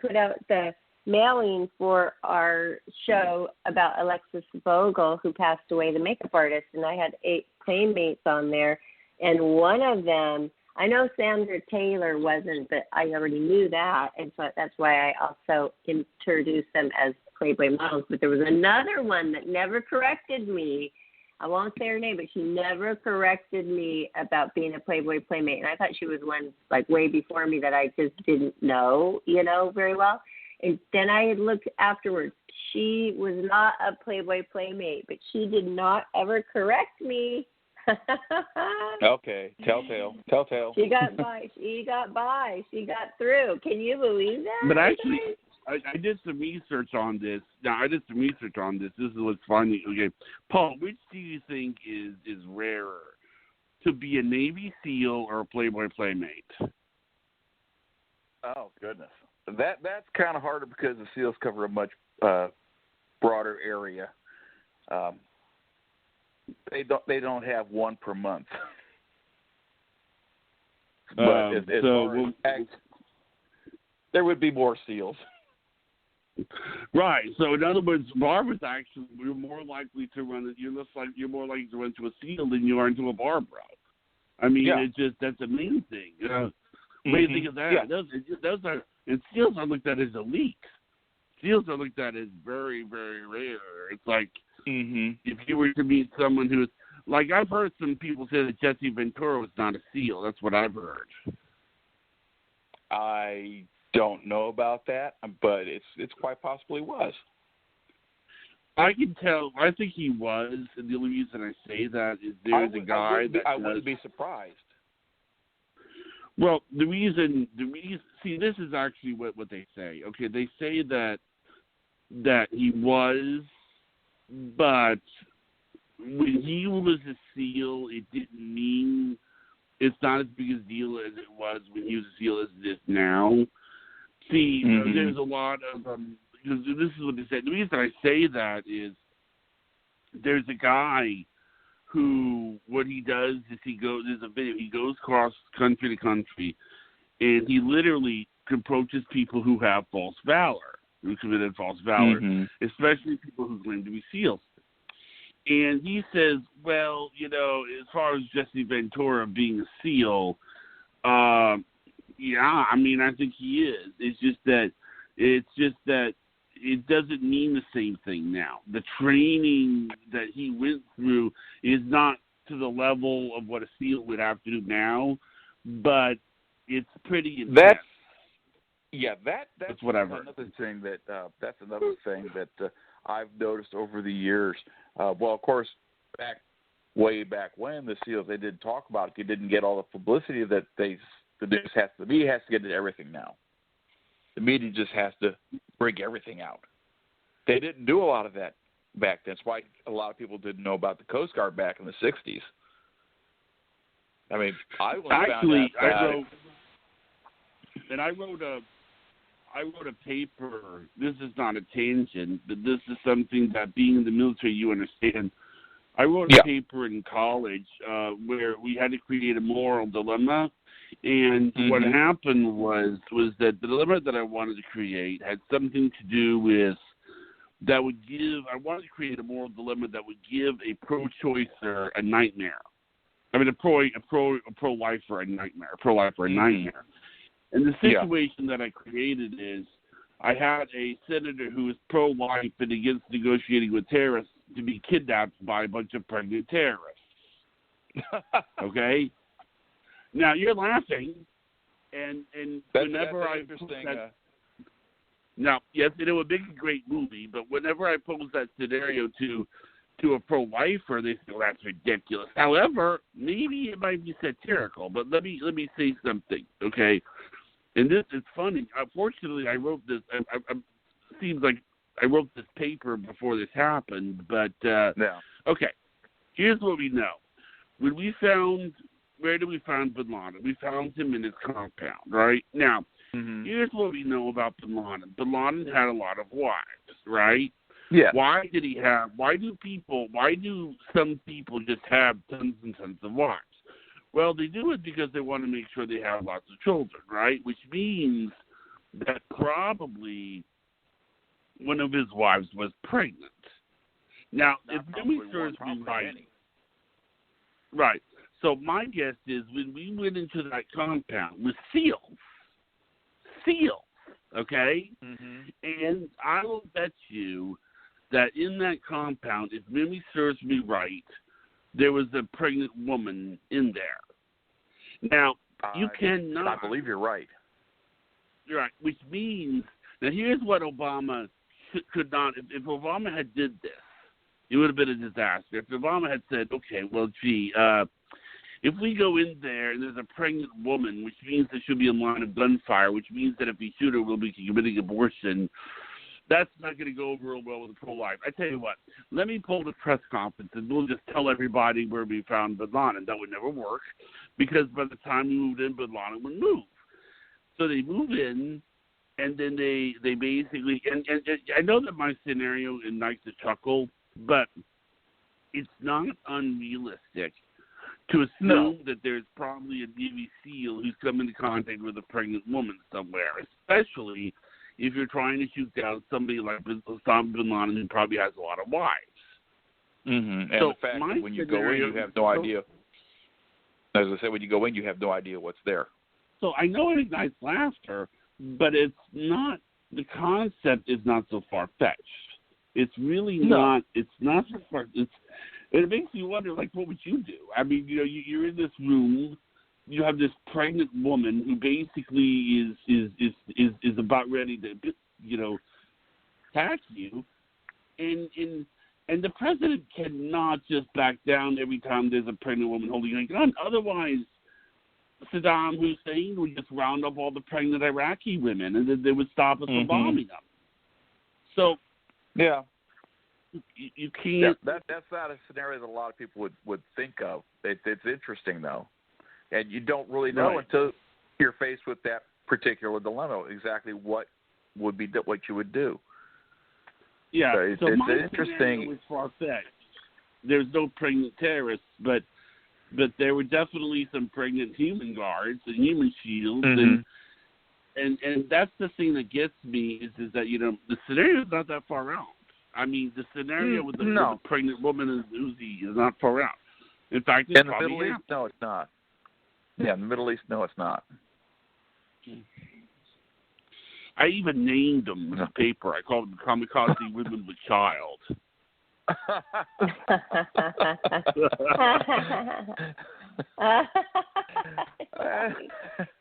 put out the mailing for our show about Alexis Vogel, who passed away, the makeup artist, and I had 8 playmates on there, and one of them, I know Sandra Taylor wasn't, but I already knew that, and so that's why I also introduced them as Playboy models. But there was another one that never corrected me. I won't say her name, but she never corrected me about being a Playboy playmate, and I thought she was one like way before me that I just didn't know, very well. And then I had looked afterwards. She was not a Playboy playmate, but she did not ever correct me. Okay, telltale. She got by. She got through. Can you believe that? But actually, I did some research on this. This is what's funny. Okay, Paul, which do you think is rarer, to be a Navy SEAL or a Playboy playmate? Oh goodness, that's kind of harder because the SEALs cover a much broader area. They don't have one per month. But there would be more SEALs. Right. So in other words, Barbara's actually you're more likely to run. You're more likely to run to a SEAL than you are into a Barbara. I mean, that's the main thing. What do you think of that? Yeah. And SEALs are looked at as elite. SEALs are looked at as very, very rare. It's like if you were to meet someone who's like, I've heard some people say that Jesse Ventura was not a SEAL. That's what I've heard. I don't know about that, but it's quite possible he was. I can tell. I think he was, and the only reason I say that is there's a guy I wouldn't be surprised. Well, the reason. See, this is actually what they say. Okay, they say that he was, but when he was a SEAL, it didn't mean it's not as big a deal as it was when he was a SEAL as it is now. See, there's a lot of because this is what they say. The reason I say that is there's a guy who what he does is there's a video, he goes across country to country, and he literally approaches people who have false valor, who committed false valor, especially people who claim to be SEALs. And he says, well, as far as Jesse Ventura being a SEAL, yeah, I mean, I think he is. It's just that it doesn't mean the same thing now. The training that he went through is not to the level of what a SEAL would have to do now, but it's pretty intense. That's what I've heard. That's another thing that I've noticed over the years. Well, of course, way back when the SEALs, they didn't talk about it. They didn't get all the publicity that the media has to get into everything now. The media just has to bring everything out. They didn't do a lot of that back then. That's why a lot of people didn't know about the Coast Guard back in the 60s. I mean, I wrote a paper. This is not a tangent, but this is something that being in the military, you understand. I wrote a paper in college where we had to create a moral dilemma. And what happened was that the dilemma that I wanted to create had something to do with I wanted to create a moral dilemma that would give a pro-choicer a nightmare. I mean, a pro-lifer a nightmare. And the situation that I created is I had a senator who was pro-life and against negotiating with terrorists to be kidnapped by a bunch of pregnant terrorists. Okay? Now, you're laughing, and whenever I post that... Now, yes, it would make a great movie, but whenever I pose that scenario to a pro-lifer, they say, well, that's ridiculous. However, maybe it might be satirical, but let me say something, okay? And this is funny. Unfortunately, I wrote this. Seems like I wrote this paper before this happened, but okay. Here's what we know. Where did we find Bin Laden? We found him in his compound, right? Now, here's what we know about Bin Laden. Bin Laden had a lot of wives, right? Yeah. Why do some people just have tons and tons of wives? Well, they do it because they want to make sure they have lots of children, right? Which means that probably one of his wives was pregnant. Now, if memory serves me right, right. So my guess is when we went into that compound with SEALs, okay? Mm-hmm. And I will bet you that in that compound, if memory serves me right, there was a pregnant woman in there. Now, you cannot... I believe you're right. Right, which means... Now, here's what Obama could not... If Obama had did this, it would have been a disaster. If Obama had said, okay, well, gee, if we go in there and there's a pregnant woman, which means there should be a line of gunfire, which means that if we shoot her, we'll be committing abortion, that's not going to go over real well with pro-life. I tell you what, let me pull the press conference and we'll just tell everybody where we found Bin Laden. That would never work because by the time we moved in, Bin Laden would move. So they move in, and then they basically, and I know that my scenario ignites a chuckle, but it's not unrealistic to assume that there's probably a Navy SEAL who's come into contact with a pregnant woman somewhere, especially if you're trying to shoot down somebody like Osama bin Laden who probably has a lot of wives. Mm-hmm. And so the fact that when you go in, you have no idea. As I said, when you go in, you have no idea what's there. So I know it ignites laughter, but it's not, the concept is not so far-fetched. It's really not, it's not so far, it makes you wonder, like, what would you do? I mean, you know, you're in this room, you have this pregnant woman who basically is about ready to, you know, attack you, and the president cannot just back down every time there's a pregnant woman holding a gun. Otherwise, Saddam Hussein would just round up all the pregnant Iraqi women, and then they would stop us from bombing them. So, yeah. You can't. Yeah, that's not a scenario that a lot of people would think of. It's interesting though, and you don't really know until you're faced with that particular dilemma exactly what would be what you would do. Yeah, so it's interesting. It's far-fetched. There's no pregnant terrorists, but there were definitely some pregnant human guards and human shields, and that's the thing that gets me is that, you know, the scenario is not that far out. I mean, the scenario with the pregnant woman and Uzi is not far out. In fact, it's in the Middle East, no, it's not. Yeah, in the Middle East, no, it's not. I even named them in the paper. I called them Kamikaze Women with Child.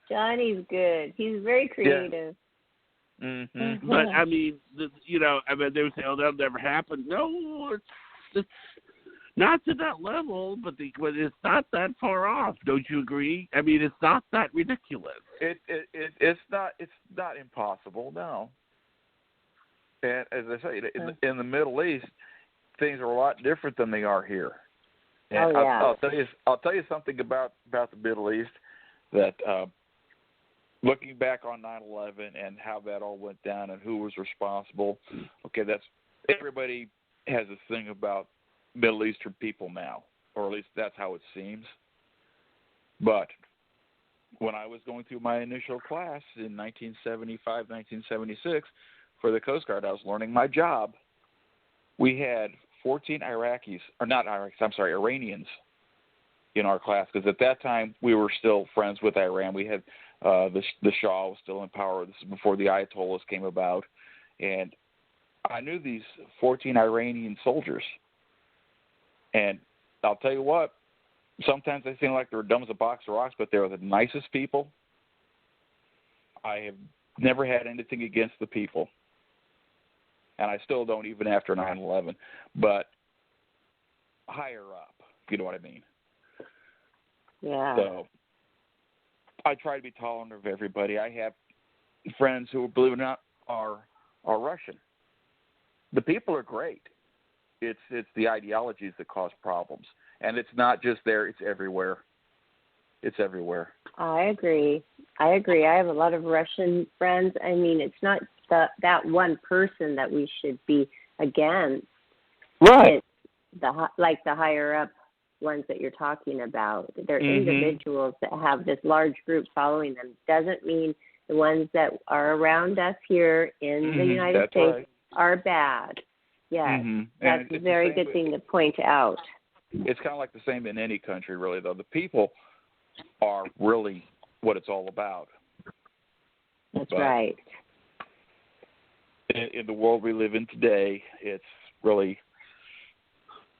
Johnny's good. He's very creative. Yeah. Mm-hmm. But I mean, you know, they would say, "Oh, that'll never happen." No, it's not to that level, but it's not that far off. Don't you agree? I mean, it's not that ridiculous. It's not impossible. No. And as I say, in the Middle East, things are a lot different than they are here. And I'll tell you something about the Middle East that. Looking back on 9/11 and how that all went down and who was responsible, okay, everybody has this thing about Middle Eastern people now, or at least that's how it seems. But when I was going through my initial class in 1975, 1976 for the Coast Guard, I was learning my job. We had 14 Iranians in our class, because at that time we were still friends with Iran. We had the Shah was still in power. This is before the Ayatollahs came about, and I knew these 14 Iranian soldiers. And I'll tell you what, sometimes they seem like they're dumb as a box of rocks, but they're the nicest people. I have never had anything against the people, and I still don't, even after 9/11. But higher up, if you know what I mean. Yeah. So I try to be tolerant of everybody. I have friends who, believe it or not, are Russian. The people are great. It's the ideologies that cause problems, and it's not just there; it's everywhere. It's everywhere. I agree. I have a lot of Russian friends. I mean, it's not that one person that we should be against. Right. It's like the higher up ones that you're talking about. They're individuals that have this large group following them. Doesn't mean the ones that are around us here in the United States are bad. Yes, that's a very good thing to point out. It's kind of like the same in any country, really, though. The people are really what it's all about. That's right. In the world we live in today, it's really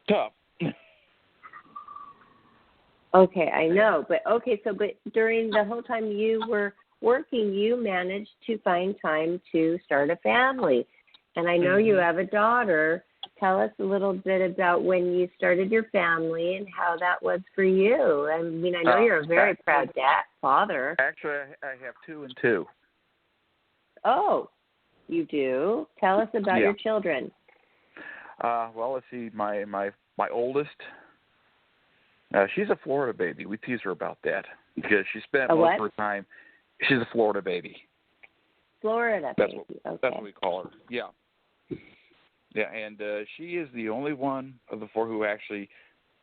tough. Okay, I know. But during the whole time you were working, you managed to find time to start a family. And I know you have a daughter. Tell us a little bit about when you started your family and how that was for you. I mean, I know you're a very proud father. Actually, I have 2 and 2. Oh, you do? Tell us about your children. Well, let's see. My oldest, she's a Florida baby. We tease her about that because she spent most of her time. She's a Florida baby. Florida baby. That's what we call her. Yeah. Yeah, and she is the only one of the 4 who actually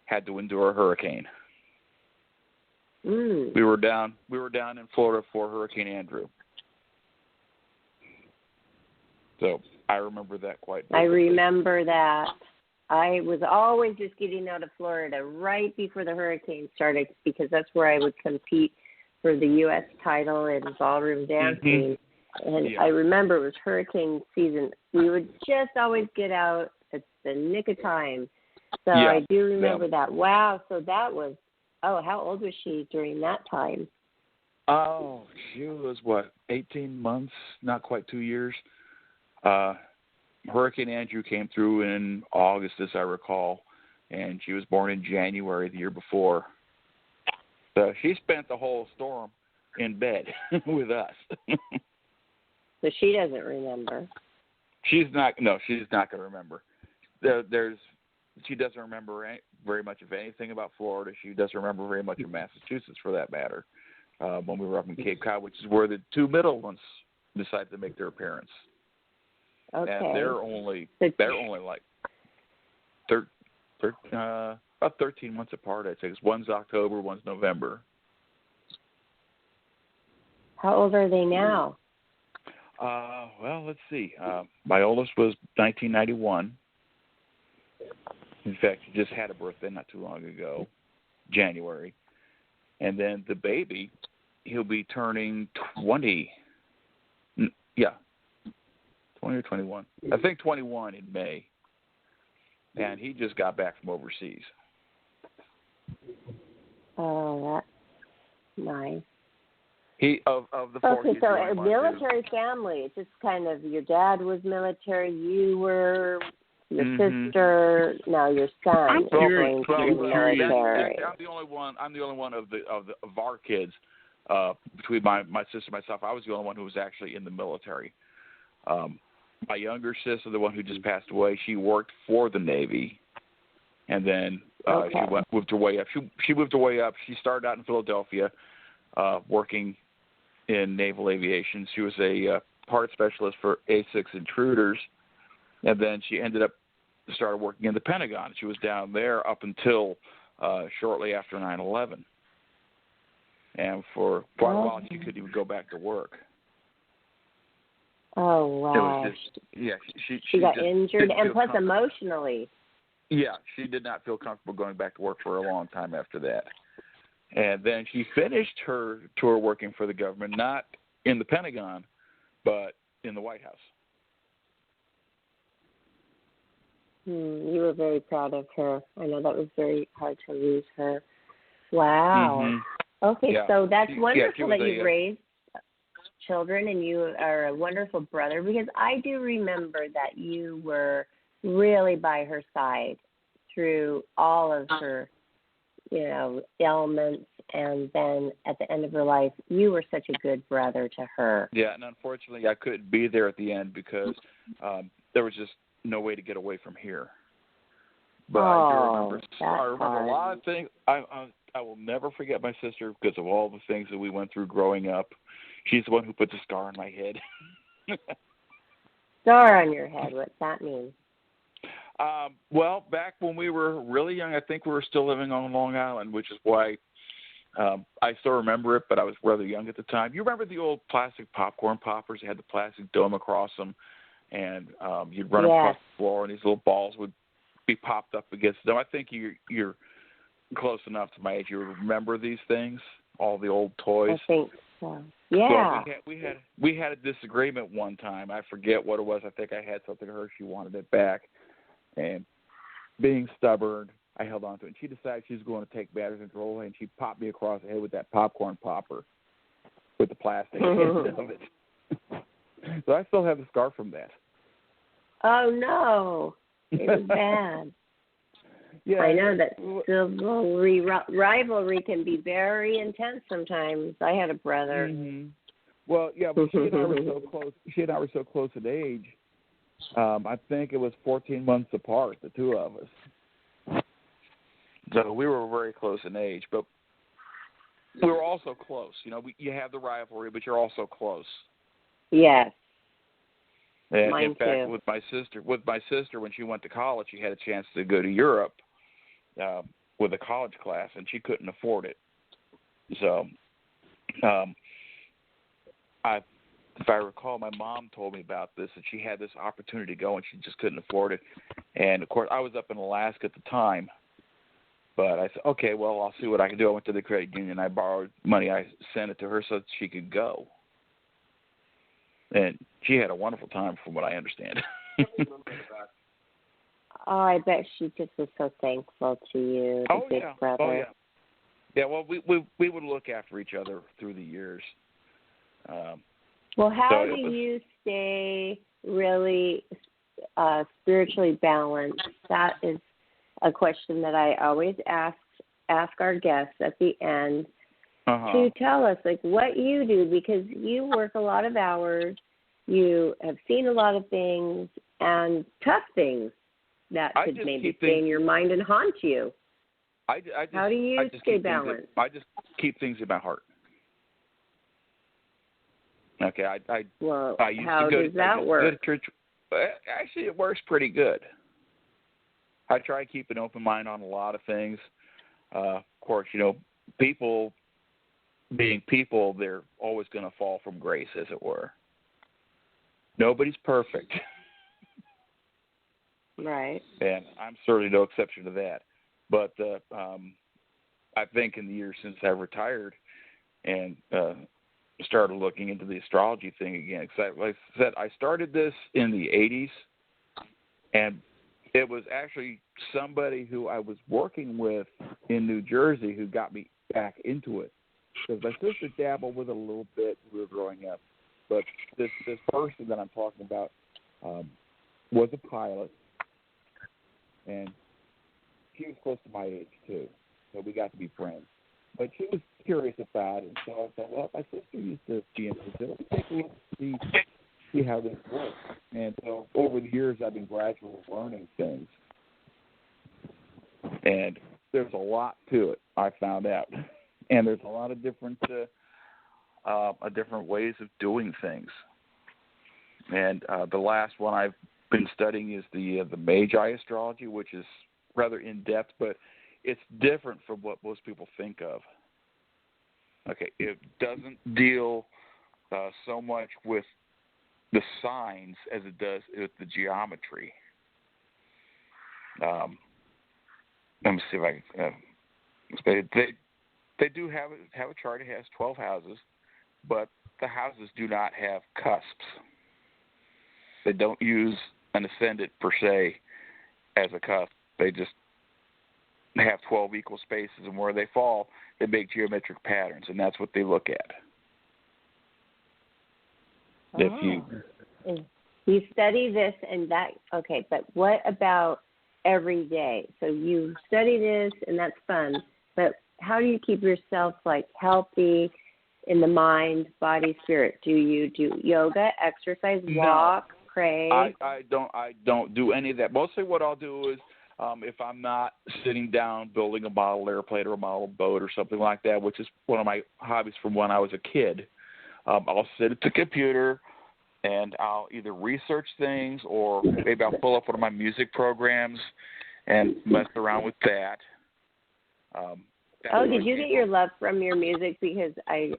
had to endure a hurricane. We were down in Florida for Hurricane Andrew. So I remember that quite vividly. I remember that. I was always just getting out of Florida right before the hurricane started because that's where I would compete for the U.S. title in ballroom dancing. And I remember it was hurricane season. We would just always get out at the nick of time. So I do remember that. Wow. So that was, how old was she during that time? Oh, she was, 18 months, not quite 2 years. Hurricane Andrew came through in August, as I recall, and she was born in January the year before. So she spent the whole storm in bed with us. So she doesn't remember. She's not going to remember. She doesn't remember very much of anything about Florida. She doesn't remember very much of Massachusetts, for that matter. When we were up in Cape Cod, which is where the 2 middle ones decided to make their appearance. Okay. And they're only like about 13 months apart, I'd say. One's October, one's November. How old are they now? Well, let's see. My oldest was 1991. In fact, she just had a birthday not too long ago, January. And then the baby, he'll be turning 20. 20 or 21. I think 21 in May. And he just got back from overseas. Oh, that's nice. He of the 4. Okay, so a military family. It's just kind of your dad was military, you were, your sister, now your son is going to the military. I'm the only one of our kids. Between my sister and myself, I was the only one who was actually in the military. My younger sister, the one who just passed away, she worked for the Navy, and then she moved her way up. She moved her way up. She started out in Philadelphia, working in naval aviation. She was a part specialist for A6 intruders, and then she started working in the Pentagon. She was down there up until shortly after 9/11, and for quite a while she couldn't even go back to work. Oh, wow. It was just, she got injured, and plus emotionally. Yeah, she did not feel comfortable going back to work for a long time after that. And then she finished her tour working for the government, not in the Pentagon, but in the White House. You were very proud of her. I know that was very hard to lose her. Wow. Okay, so that's wonderful that you've raised children and you are a wonderful brother, because I do remember that you were really by her side through all of her, ailments, and then at the end of her life, you were such a good brother to her. Yeah, and unfortunately, I couldn't be there at the end because there was just no way to get away from here. But I remember a lot of things. I will never forget my sister because of all the things that we went through growing up. She's the one who put the scar on my head. Scar on your head, what's that mean? Well, back when we were really young, I think we were still living on Long Island, which is why I still remember it, but I was rather young at the time. You remember the old plastic popcorn poppers? They had the plastic dome across them, and you'd run across the floor, and these little balls would be popped up against them. I think you're close enough to my age. You remember these things, all the old toys. I think so. Yeah. So we had a disagreement one time. I forget what it was. I think I had something to her. She wanted it back, and being stubborn, I held on to it. And she decided she was going to take batteries and throw away, and she popped me across the head with that popcorn popper with the plastic end of it. So I still have the scar from that. Oh, no. It was bad. Yeah, I know that rivalry can be very intense sometimes. I had a brother. Mm-hmm. Well, yeah, but she and I were so close. She and I were so close in age. I think it was 14 months apart, the two of us. So we were very close in age, but we were also close. You know, you have the rivalry, but you're also close. Yes. And mine in fact, too. with my sister, when she went to college, she had a chance to go to Europe with a college class, and she couldn't afford it. So, if I recall, my mom told me about this, that she had this opportunity to go, and she just couldn't afford it. And, of course, I was up in Alaska at the time. But I said, okay, well, I'll see what I can do. I went to the credit union. I borrowed money. I sent it to her so that she could go. And she had a wonderful time from what I understand. Oh, I bet she just was so thankful to you, the big brother. Oh, yeah. Yeah, well, we would look after each other through the years. Well, how do you stay really spiritually balanced? That is a question that I always ask our guests at the end to tell us, like, what you do, because you work a lot of hours, you have seen a lot of things, and tough things that could maybe stay in your mind and haunt you. How do you stay balanced? I just keep things in my heart. Okay, I used how to go does that work? Go to church. Actually, it works pretty good. I try to keep an open mind on a lot of things. Of course, you know, people being people, they're always going to fall from grace, as it were. Nobody's perfect. Right. And I'm certainly no exception to that. But I think in the years since I retired and started looking into the astrology thing again, because like I said, I started this in the 80s, and it was actually somebody who I was working with in New Jersey who got me back into it. Because my sister dabbled with it a little bit when we were growing up. But this person that I'm talking about was a pilot, and he was close to my age, too. So we got to be friends. But she was curious about it, so I thought, well, my sister used to be into it. Let me take a look and see how this works. And so over the years, I've been gradually learning things. And there's a lot to it, I found out. And there's a lot of different ways of doing things. And the last one I've been studying is the Magi astrology, which is rather in-depth, but it's different from what most people think of. Okay, it doesn't deal so much with the signs as it does with the geometry. Let me see if I can explain it. They do have a chart. It has 12 houses, but the houses do not have cusps. They don't use an ascendant per se as a cusp. They just have 12 equal spaces, and where they fall, they make geometric patterns, and that's what they look at. If you study this and that, okay, but what about every day? So you study this, and that's fun, but how do you keep yourself, like, healthy in the mind, body, spirit? Do you do yoga, exercise, walk, pray? I don't do any of that. Mostly what I'll do is if I'm not sitting down building a model airplane or a model boat or something like that, which is one of my hobbies from when I was a kid, I'll sit at the computer and I'll either research things or maybe I'll pull up one of my music programs and mess around with that. Did you get your love from your music? Because I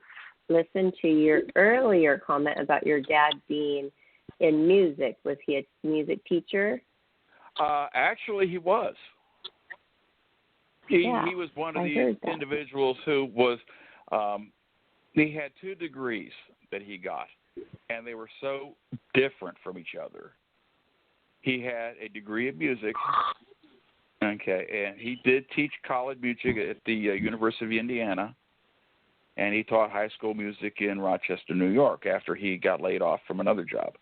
listened to your earlier comment about your dad being in music? Was he a music teacher? Actually, he was. He was one of the individuals who was. He had 2 degrees that he got, and they were so different from each other. He had a degree of music. Okay, and he did teach college music at the University of Indiana, and he taught high school music in Rochester, New York, after he got laid off from another job.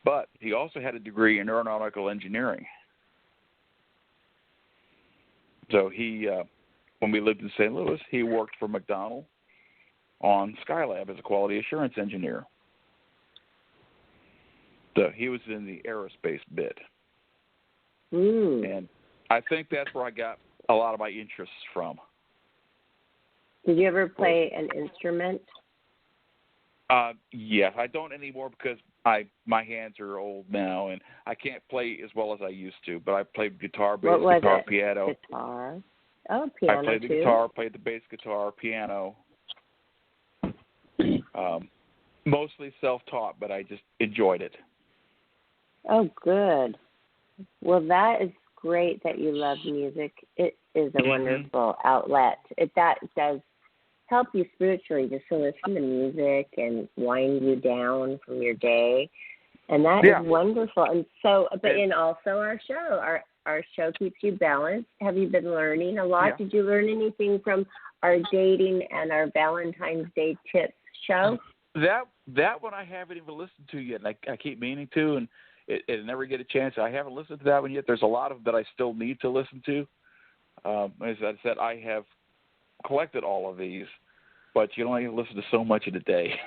But he also had a degree in aeronautical engineering. So he, when we lived in St. Louis, he worked for McDonnell on Skylab as a quality assurance engineer. So he was in the aerospace bit. And I think that's where I got a lot of my interests from. Did you ever play an instrument? Yes, I don't anymore because my hands are old now and I can't play as well as I used to. But I played guitar, bass, guitar, piano. Guitar. Oh, piano I played the guitar, played the bass guitar, piano. Mostly self-taught, but I just enjoyed it. Oh, good. Well, that is great that you love music. It is a wonderful outlet. That does help you spiritually just to listen to music and wind you down from your day. And that is wonderful. And so, and also our show keeps you balanced. Have you been learning a lot? Yeah. Did you learn anything from our dating and our Valentine's Day tips show? That one I haven't even listened to yet. And I keep meaning to, and it never get a chance. I haven't listened to that one yet. There's a lot of that I still need to listen to. As I said, I have collected all of these, but you only listen to so much in a day.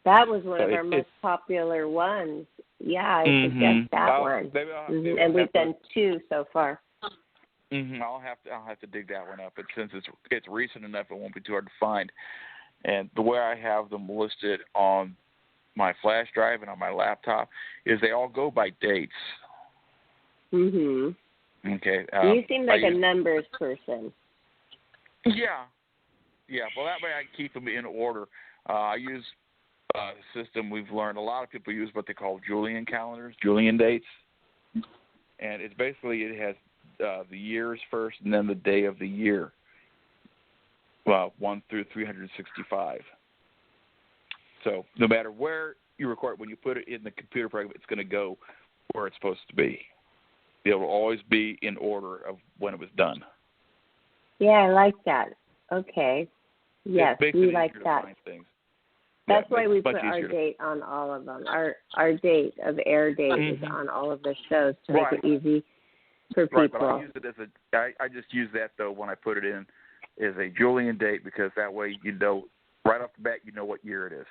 That was one of our most popular ones. Yeah, I suggest that one. And we've done 2 so far. I'll have to dig that one up. But since it's recent enough, it won't be too hard to find. And the way I have them listed on my flash drive and on my laptop is they all go by dates. Okay. You seem like a numbers person. Yeah. Well, that way I keep them in order. I use a system we've learned. A lot of people use what they call Julian calendars, Julian dates, and it's basically it has the years first and then the day of the year. 1 through 365. So no matter where you record, when you put it in the computer program, it's going to go where it's supposed to be. It will always be in order of when it was done. Yeah, I like that. Okay. Yes, we like that. That's why we put our date on all of them. Our date of air date is on all of the shows to make it easy for people. Right, but I use it as I just use that though when I put it in as a Julian date because that way you know right off the bat you know what year it is.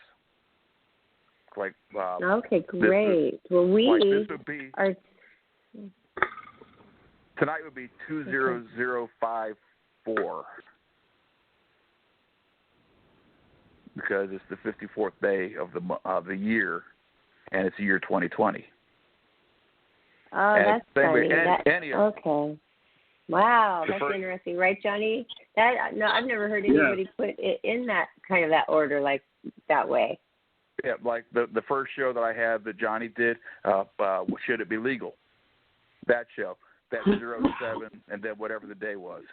Like okay, great. Well, this would be tonight would be 20054 because it's the 54th day of the year, and it's the year 2020. Oh, and that's funny. Okay. Wow, that's interesting, right, Johnny? I've never heard anybody put it in that order like that way. Yeah, like the first show that I had that Johnny did, Should It Be Legal? That show, that 07, and then whatever the day was.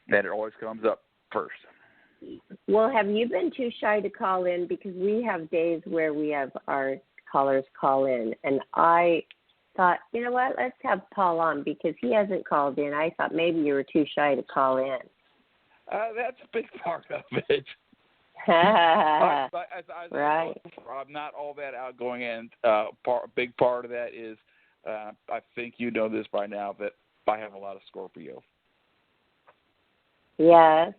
That it always comes up first. Well, have you been too shy to call in? Because we have days where we have our callers call in, and I thought, you know what, let's have Paul on because he hasn't called in. I thought maybe you were too shy to call in. That's a big part of it. Right. I'm not all that outgoing, and a big part of that is, I think you know this by now, that I have a lot of Scorpio. Yes,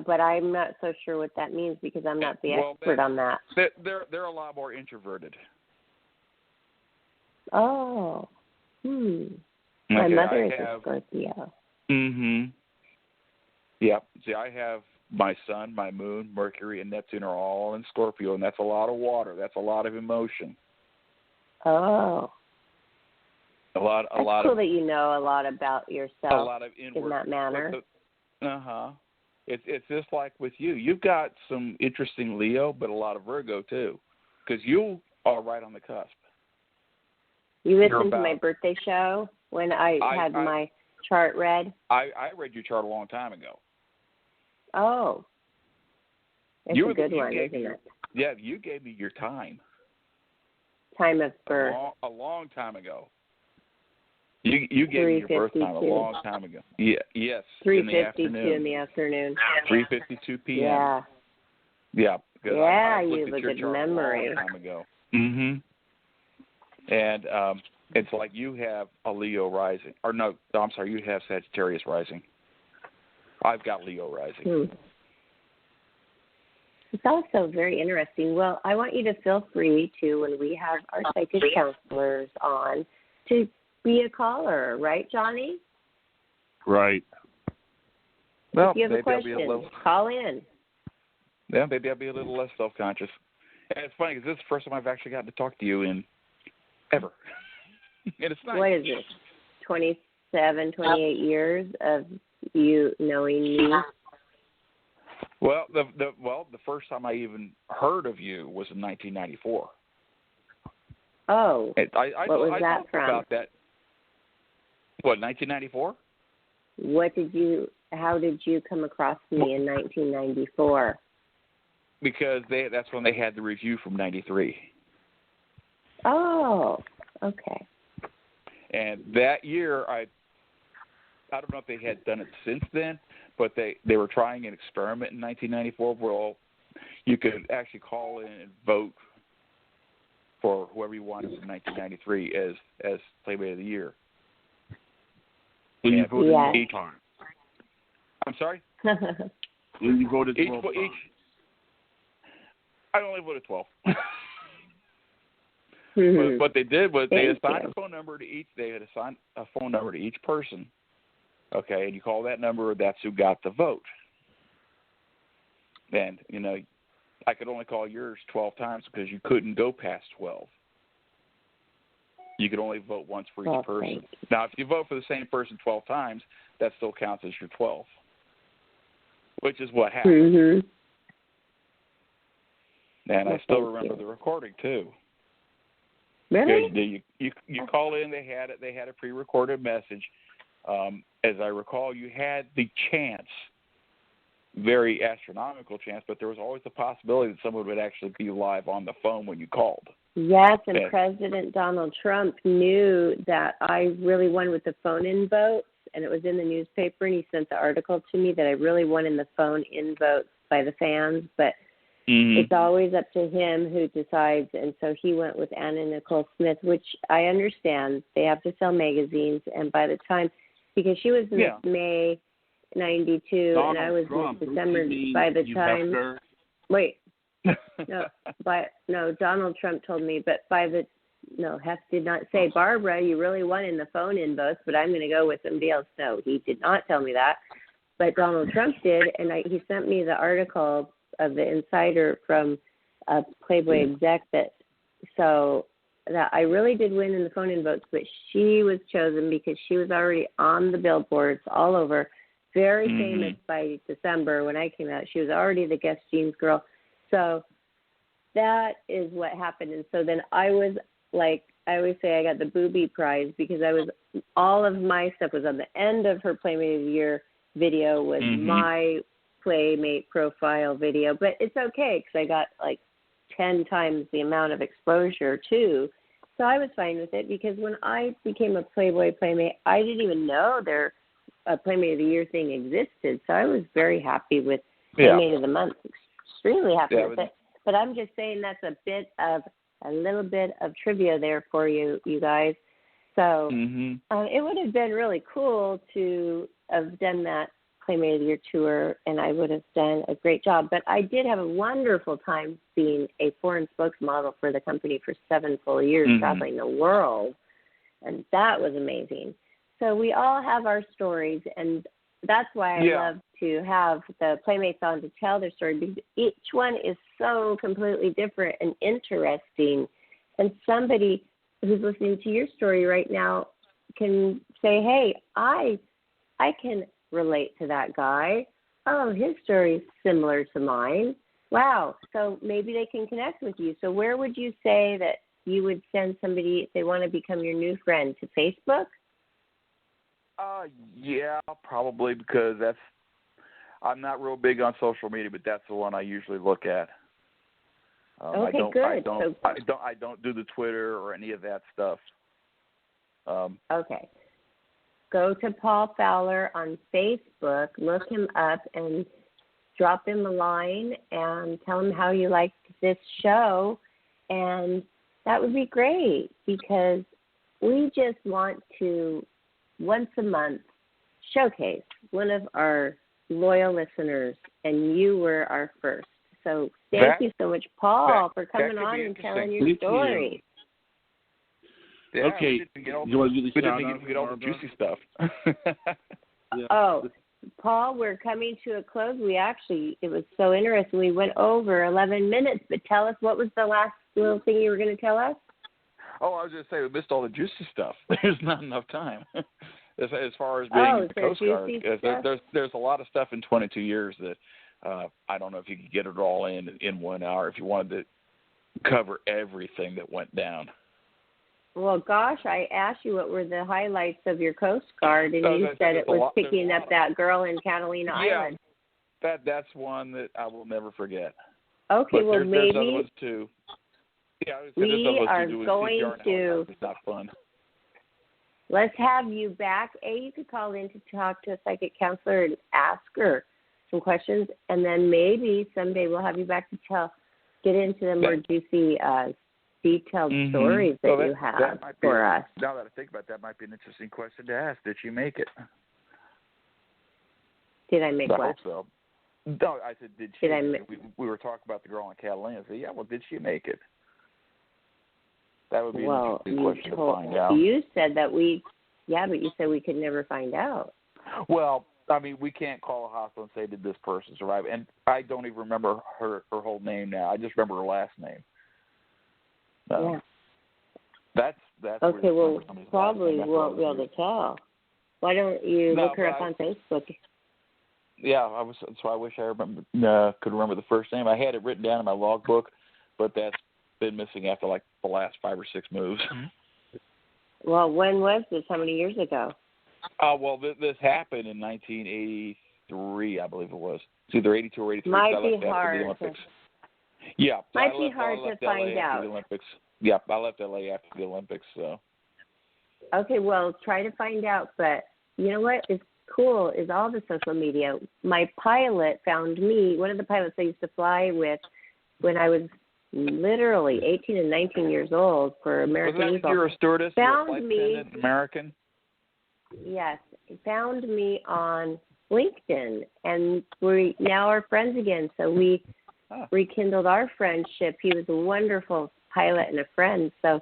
but I'm not so sure what that means because I'm not the expert on that. They're a lot more introverted. Oh. My mother is a Scorpio. Yep. See, I have my sun, my moon, Mercury, and Neptune are all in Scorpio, and that's a lot of water. That's a lot of emotion. Oh. That's cool that you know a lot about yourself. A lot of inward. In that manner. It's just like with you. You've got some interesting Leo, but a lot of Virgo too, because you are right on the cusp. You listened to my birthday show when I had my chart read? I read your chart a long time ago. Oh. It's a good one, isn't it? Yeah, you gave me your time. Time of birth. A long time ago. You gave me your birth time a long time ago. Yeah, yes. 3:52 in the afternoon. 3:52 p.m. Yeah. Yeah. Yeah, you have a good memory. A long time ago. And it's like you have a Leo rising. Or no, I'm sorry, you have Sagittarius rising. I've got Leo rising. It's also very interesting. Well, I want you to feel free to, when we have our psychic counselors on, to be a caller, right, Johnny? Right. Well, if you have a question, call in. Yeah, maybe I'll be a little less self-conscious. And it's funny because this is the first time I've actually gotten to talk to you in ever. And it's nice. What is this, 27, 28 years of you knowing me? Well, the first time I even heard of you was in 1994. Oh, I what was that from? About that. What, 1994? How did you come across me in 1994? Because that's when they had the review from 93. Oh, okay. And that year, I don't know if they had done it since then, but they were trying an experiment in 1994 where you could actually call in and vote for whoever you wanted in 1993 as Playmate of the Year. So you voted each time. I'm sorry? You voted 12 each. I only voted 12. But what they did was they assigned a phone number to each. They had assigned a phone number to each person. Okay, and you call that number. That's who got the vote. And I could only call yours 12 times because you couldn't go past 12. You could only vote once for each person. Now, if you vote for the same person 12 times, that still counts as your 12, which is what happened. Mm-hmm. And I still remember the recording too. Really? You call in. They had a pre-recorded message. As I recall, you had the chance, very astronomical chance, but there was always the possibility that someone would actually be live on the phone when you called. Yes, and President Donald Trump knew that I really won with the phone-in votes, and it was in the newspaper, and he sent the article to me that I really won in the phone-in votes by the fans, but it's always up to him who decides, and so he went with Anna Nicole Smith, which I understand. They have to sell magazines, and by the time, because she was Miss May 92, Donald and I was Trump, Miss December, by the time, wait, no, Donald Trump told me, but Hess did not say, Barbara, you really won in the phone-in votes, but I'm going to go with somebody else. No, he did not tell me that, but Donald Trump did, and he sent me the article of the insider from a Playboy exec that I really did win in the phone-in votes, but she was chosen because she was already on the billboards all over, very famous by December when I came out. She was already the Guess Jeans girl. So that is what happened. And so then I was like, I always say I got the booby prize because all of my stuff was on the end of her Playmate of the Year video was my Playmate profile video. But it's okay because I got like 10 times the amount of exposure too. So I was fine with it because when I became a Playboy Playmate, I didn't even know their Playmate of the Year thing existed. So I was very happy with Playmate of the Month. Extremely happy with it. But I'm just saying that's a little bit of trivia there for you guys. So it would have been really cool to have done that Playmate of the Year tour, and I would have done a great job. But I did have a wonderful time being a foreign spokesmodel for the company for 7 full years, traveling the world, and that was amazing. So we all have our stories, and that's why I love to have the Playmates on to tell their story, because each one is so completely different and interesting. And somebody who's listening to your story right now can say, hey, I can relate to that guy. Oh, his story is similar to mine. Wow. So maybe they can connect with you. So where would you say that you would send somebody if they want to become your new friend? To Facebook? Yeah, probably, because I'm not real big on social media, but that's the one I usually look at. Okay, good. I don't do the Twitter or any of that stuff. Okay. Go to Paul Fowler on Facebook, look him up, and drop him a line and tell him how you liked this show. And that would be great, because we just want to, once a month, showcase one of our loyal listeners, and you were our first. So thank you so much, Paul, for coming on and telling your story. Yeah, okay. We didn't get all the juicy stuff. Yeah. Oh, Paul, we're coming to a close. It was so interesting. We went over 11 minutes, but tell us, what was the last little thing you were going to tell us? Oh, I was going to say we missed all the juicy stuff. There's not enough time. As far as being the Coast Guard, there's a lot of stuff in 22 years that I don't know if you could get it all in 1 hour if you wanted to cover everything that went down. Well, gosh, I asked you what were the highlights of your Coast Guard, and you said it was picking up that girl in Catalina Island. That's one that I will never forget. Okay, but well, there's maybe other ones too. Yeah, we are going to. It's not fun. Let's have you back. You could call in to talk to a psychic counselor and ask her some questions, and then maybe someday we'll have you back to get into the more juicy, detailed stories that you have for us. Now that I think about it, that might be an interesting question to ask. Did she make it? Did I make what? I hope so. No, I said, did she? We were talking about the girl in Catalina. I said, yeah, well, did she make it? That would be an interesting question to find out. You said that but you said we could never find out. Well, I mean, we can't call a hospital and say, did this person survive? And I don't even remember her whole name now. I just remember her last name. Yeah. That's okay. Well, probably won't be able to tell. Why don't you look her up on Facebook? Yeah, I wish I could remember the first name. I had it written down in my logbook, but that's been missing after like the last 5 or 6 moves. Well, when was this? How many years ago? Well, this happened in 1983, I believe it was. It's either 82 or 83. Might be hard. The Olympics. Yeah. Might be hard to find out. The Olympics. Yeah, I left LA after the Olympics. So. Okay, well, try to find out. But you know what is cool is all the social media. My pilot found me. One of the pilots I used to fly with when I was literally 18 and 19 years old for American Eagle. You're a stewardess? Found me. American? Yes, he found me on LinkedIn, and we now are friends again. So we rekindled our friendship. He was a wonderful pilot and a friend. So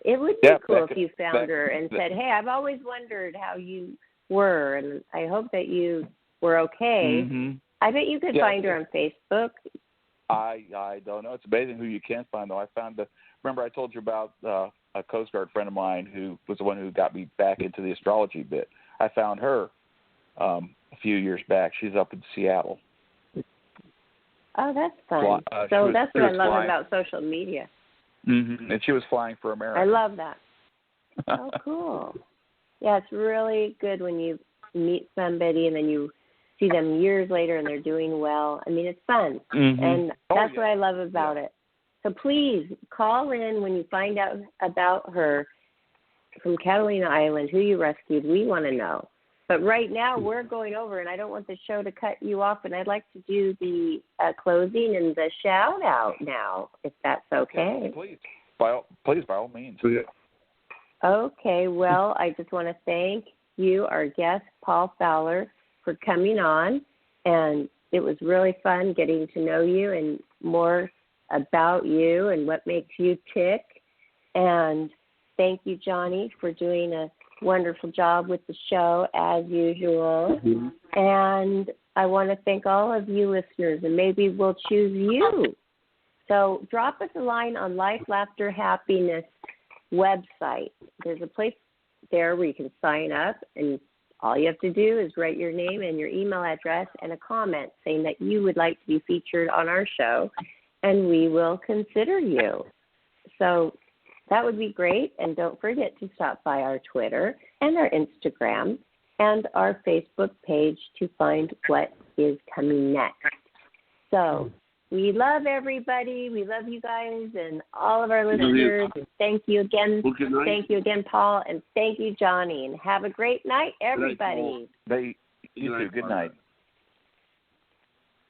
it would be cool if you found her and said, "Hey, I've always wondered how you were, and I hope that you were okay." Mm-hmm. I bet you could find her on Facebook. I don't know. It's amazing who you can find, though. I found remember I told you about a Coast Guard friend of mine who was the one who got me back into the astrology bit. I found her a few years back. She's up in Seattle. Oh, that's fun. So that's what I love about social media. Mm-hmm. And she was flying for America. I love that. Oh, cool. Yeah, it's really good when you meet somebody and then you see them years later and they're doing well. I mean, it's fun. Mm-hmm. And that's what I love about it. So please call in when you find out about her from Catalina Island, who you rescued. We want to know. But right now we're going over, and I don't want the show to cut you off, and I'd like to do the closing and the shout-out now, if that's okay. Please, by all means. Okay, well, I just want to thank you, our guest, Paul Fowler, for coming on, and it was really fun getting to know you and more about you and what makes you tick. And thank you, Johnny, for doing a wonderful job with the show, as usual. Mm-hmm. And I want to thank all of you listeners, and maybe we'll choose you. So drop us a line on Life, Laughter, Happiness website. There's a place there where you can sign up, and All you have to do is write your name and your email address and a comment saying that you would like to be featured on our show, and we will consider you. So that would be great. And don't forget to stop by our Twitter and our Instagram and our Facebook page to find what is coming next. So we love everybody. We love you guys and all of our listeners. And thank you again. Well, good night. Thank you again, Paul. And thank you, Johnny. And have a great night, everybody. You too. Good night.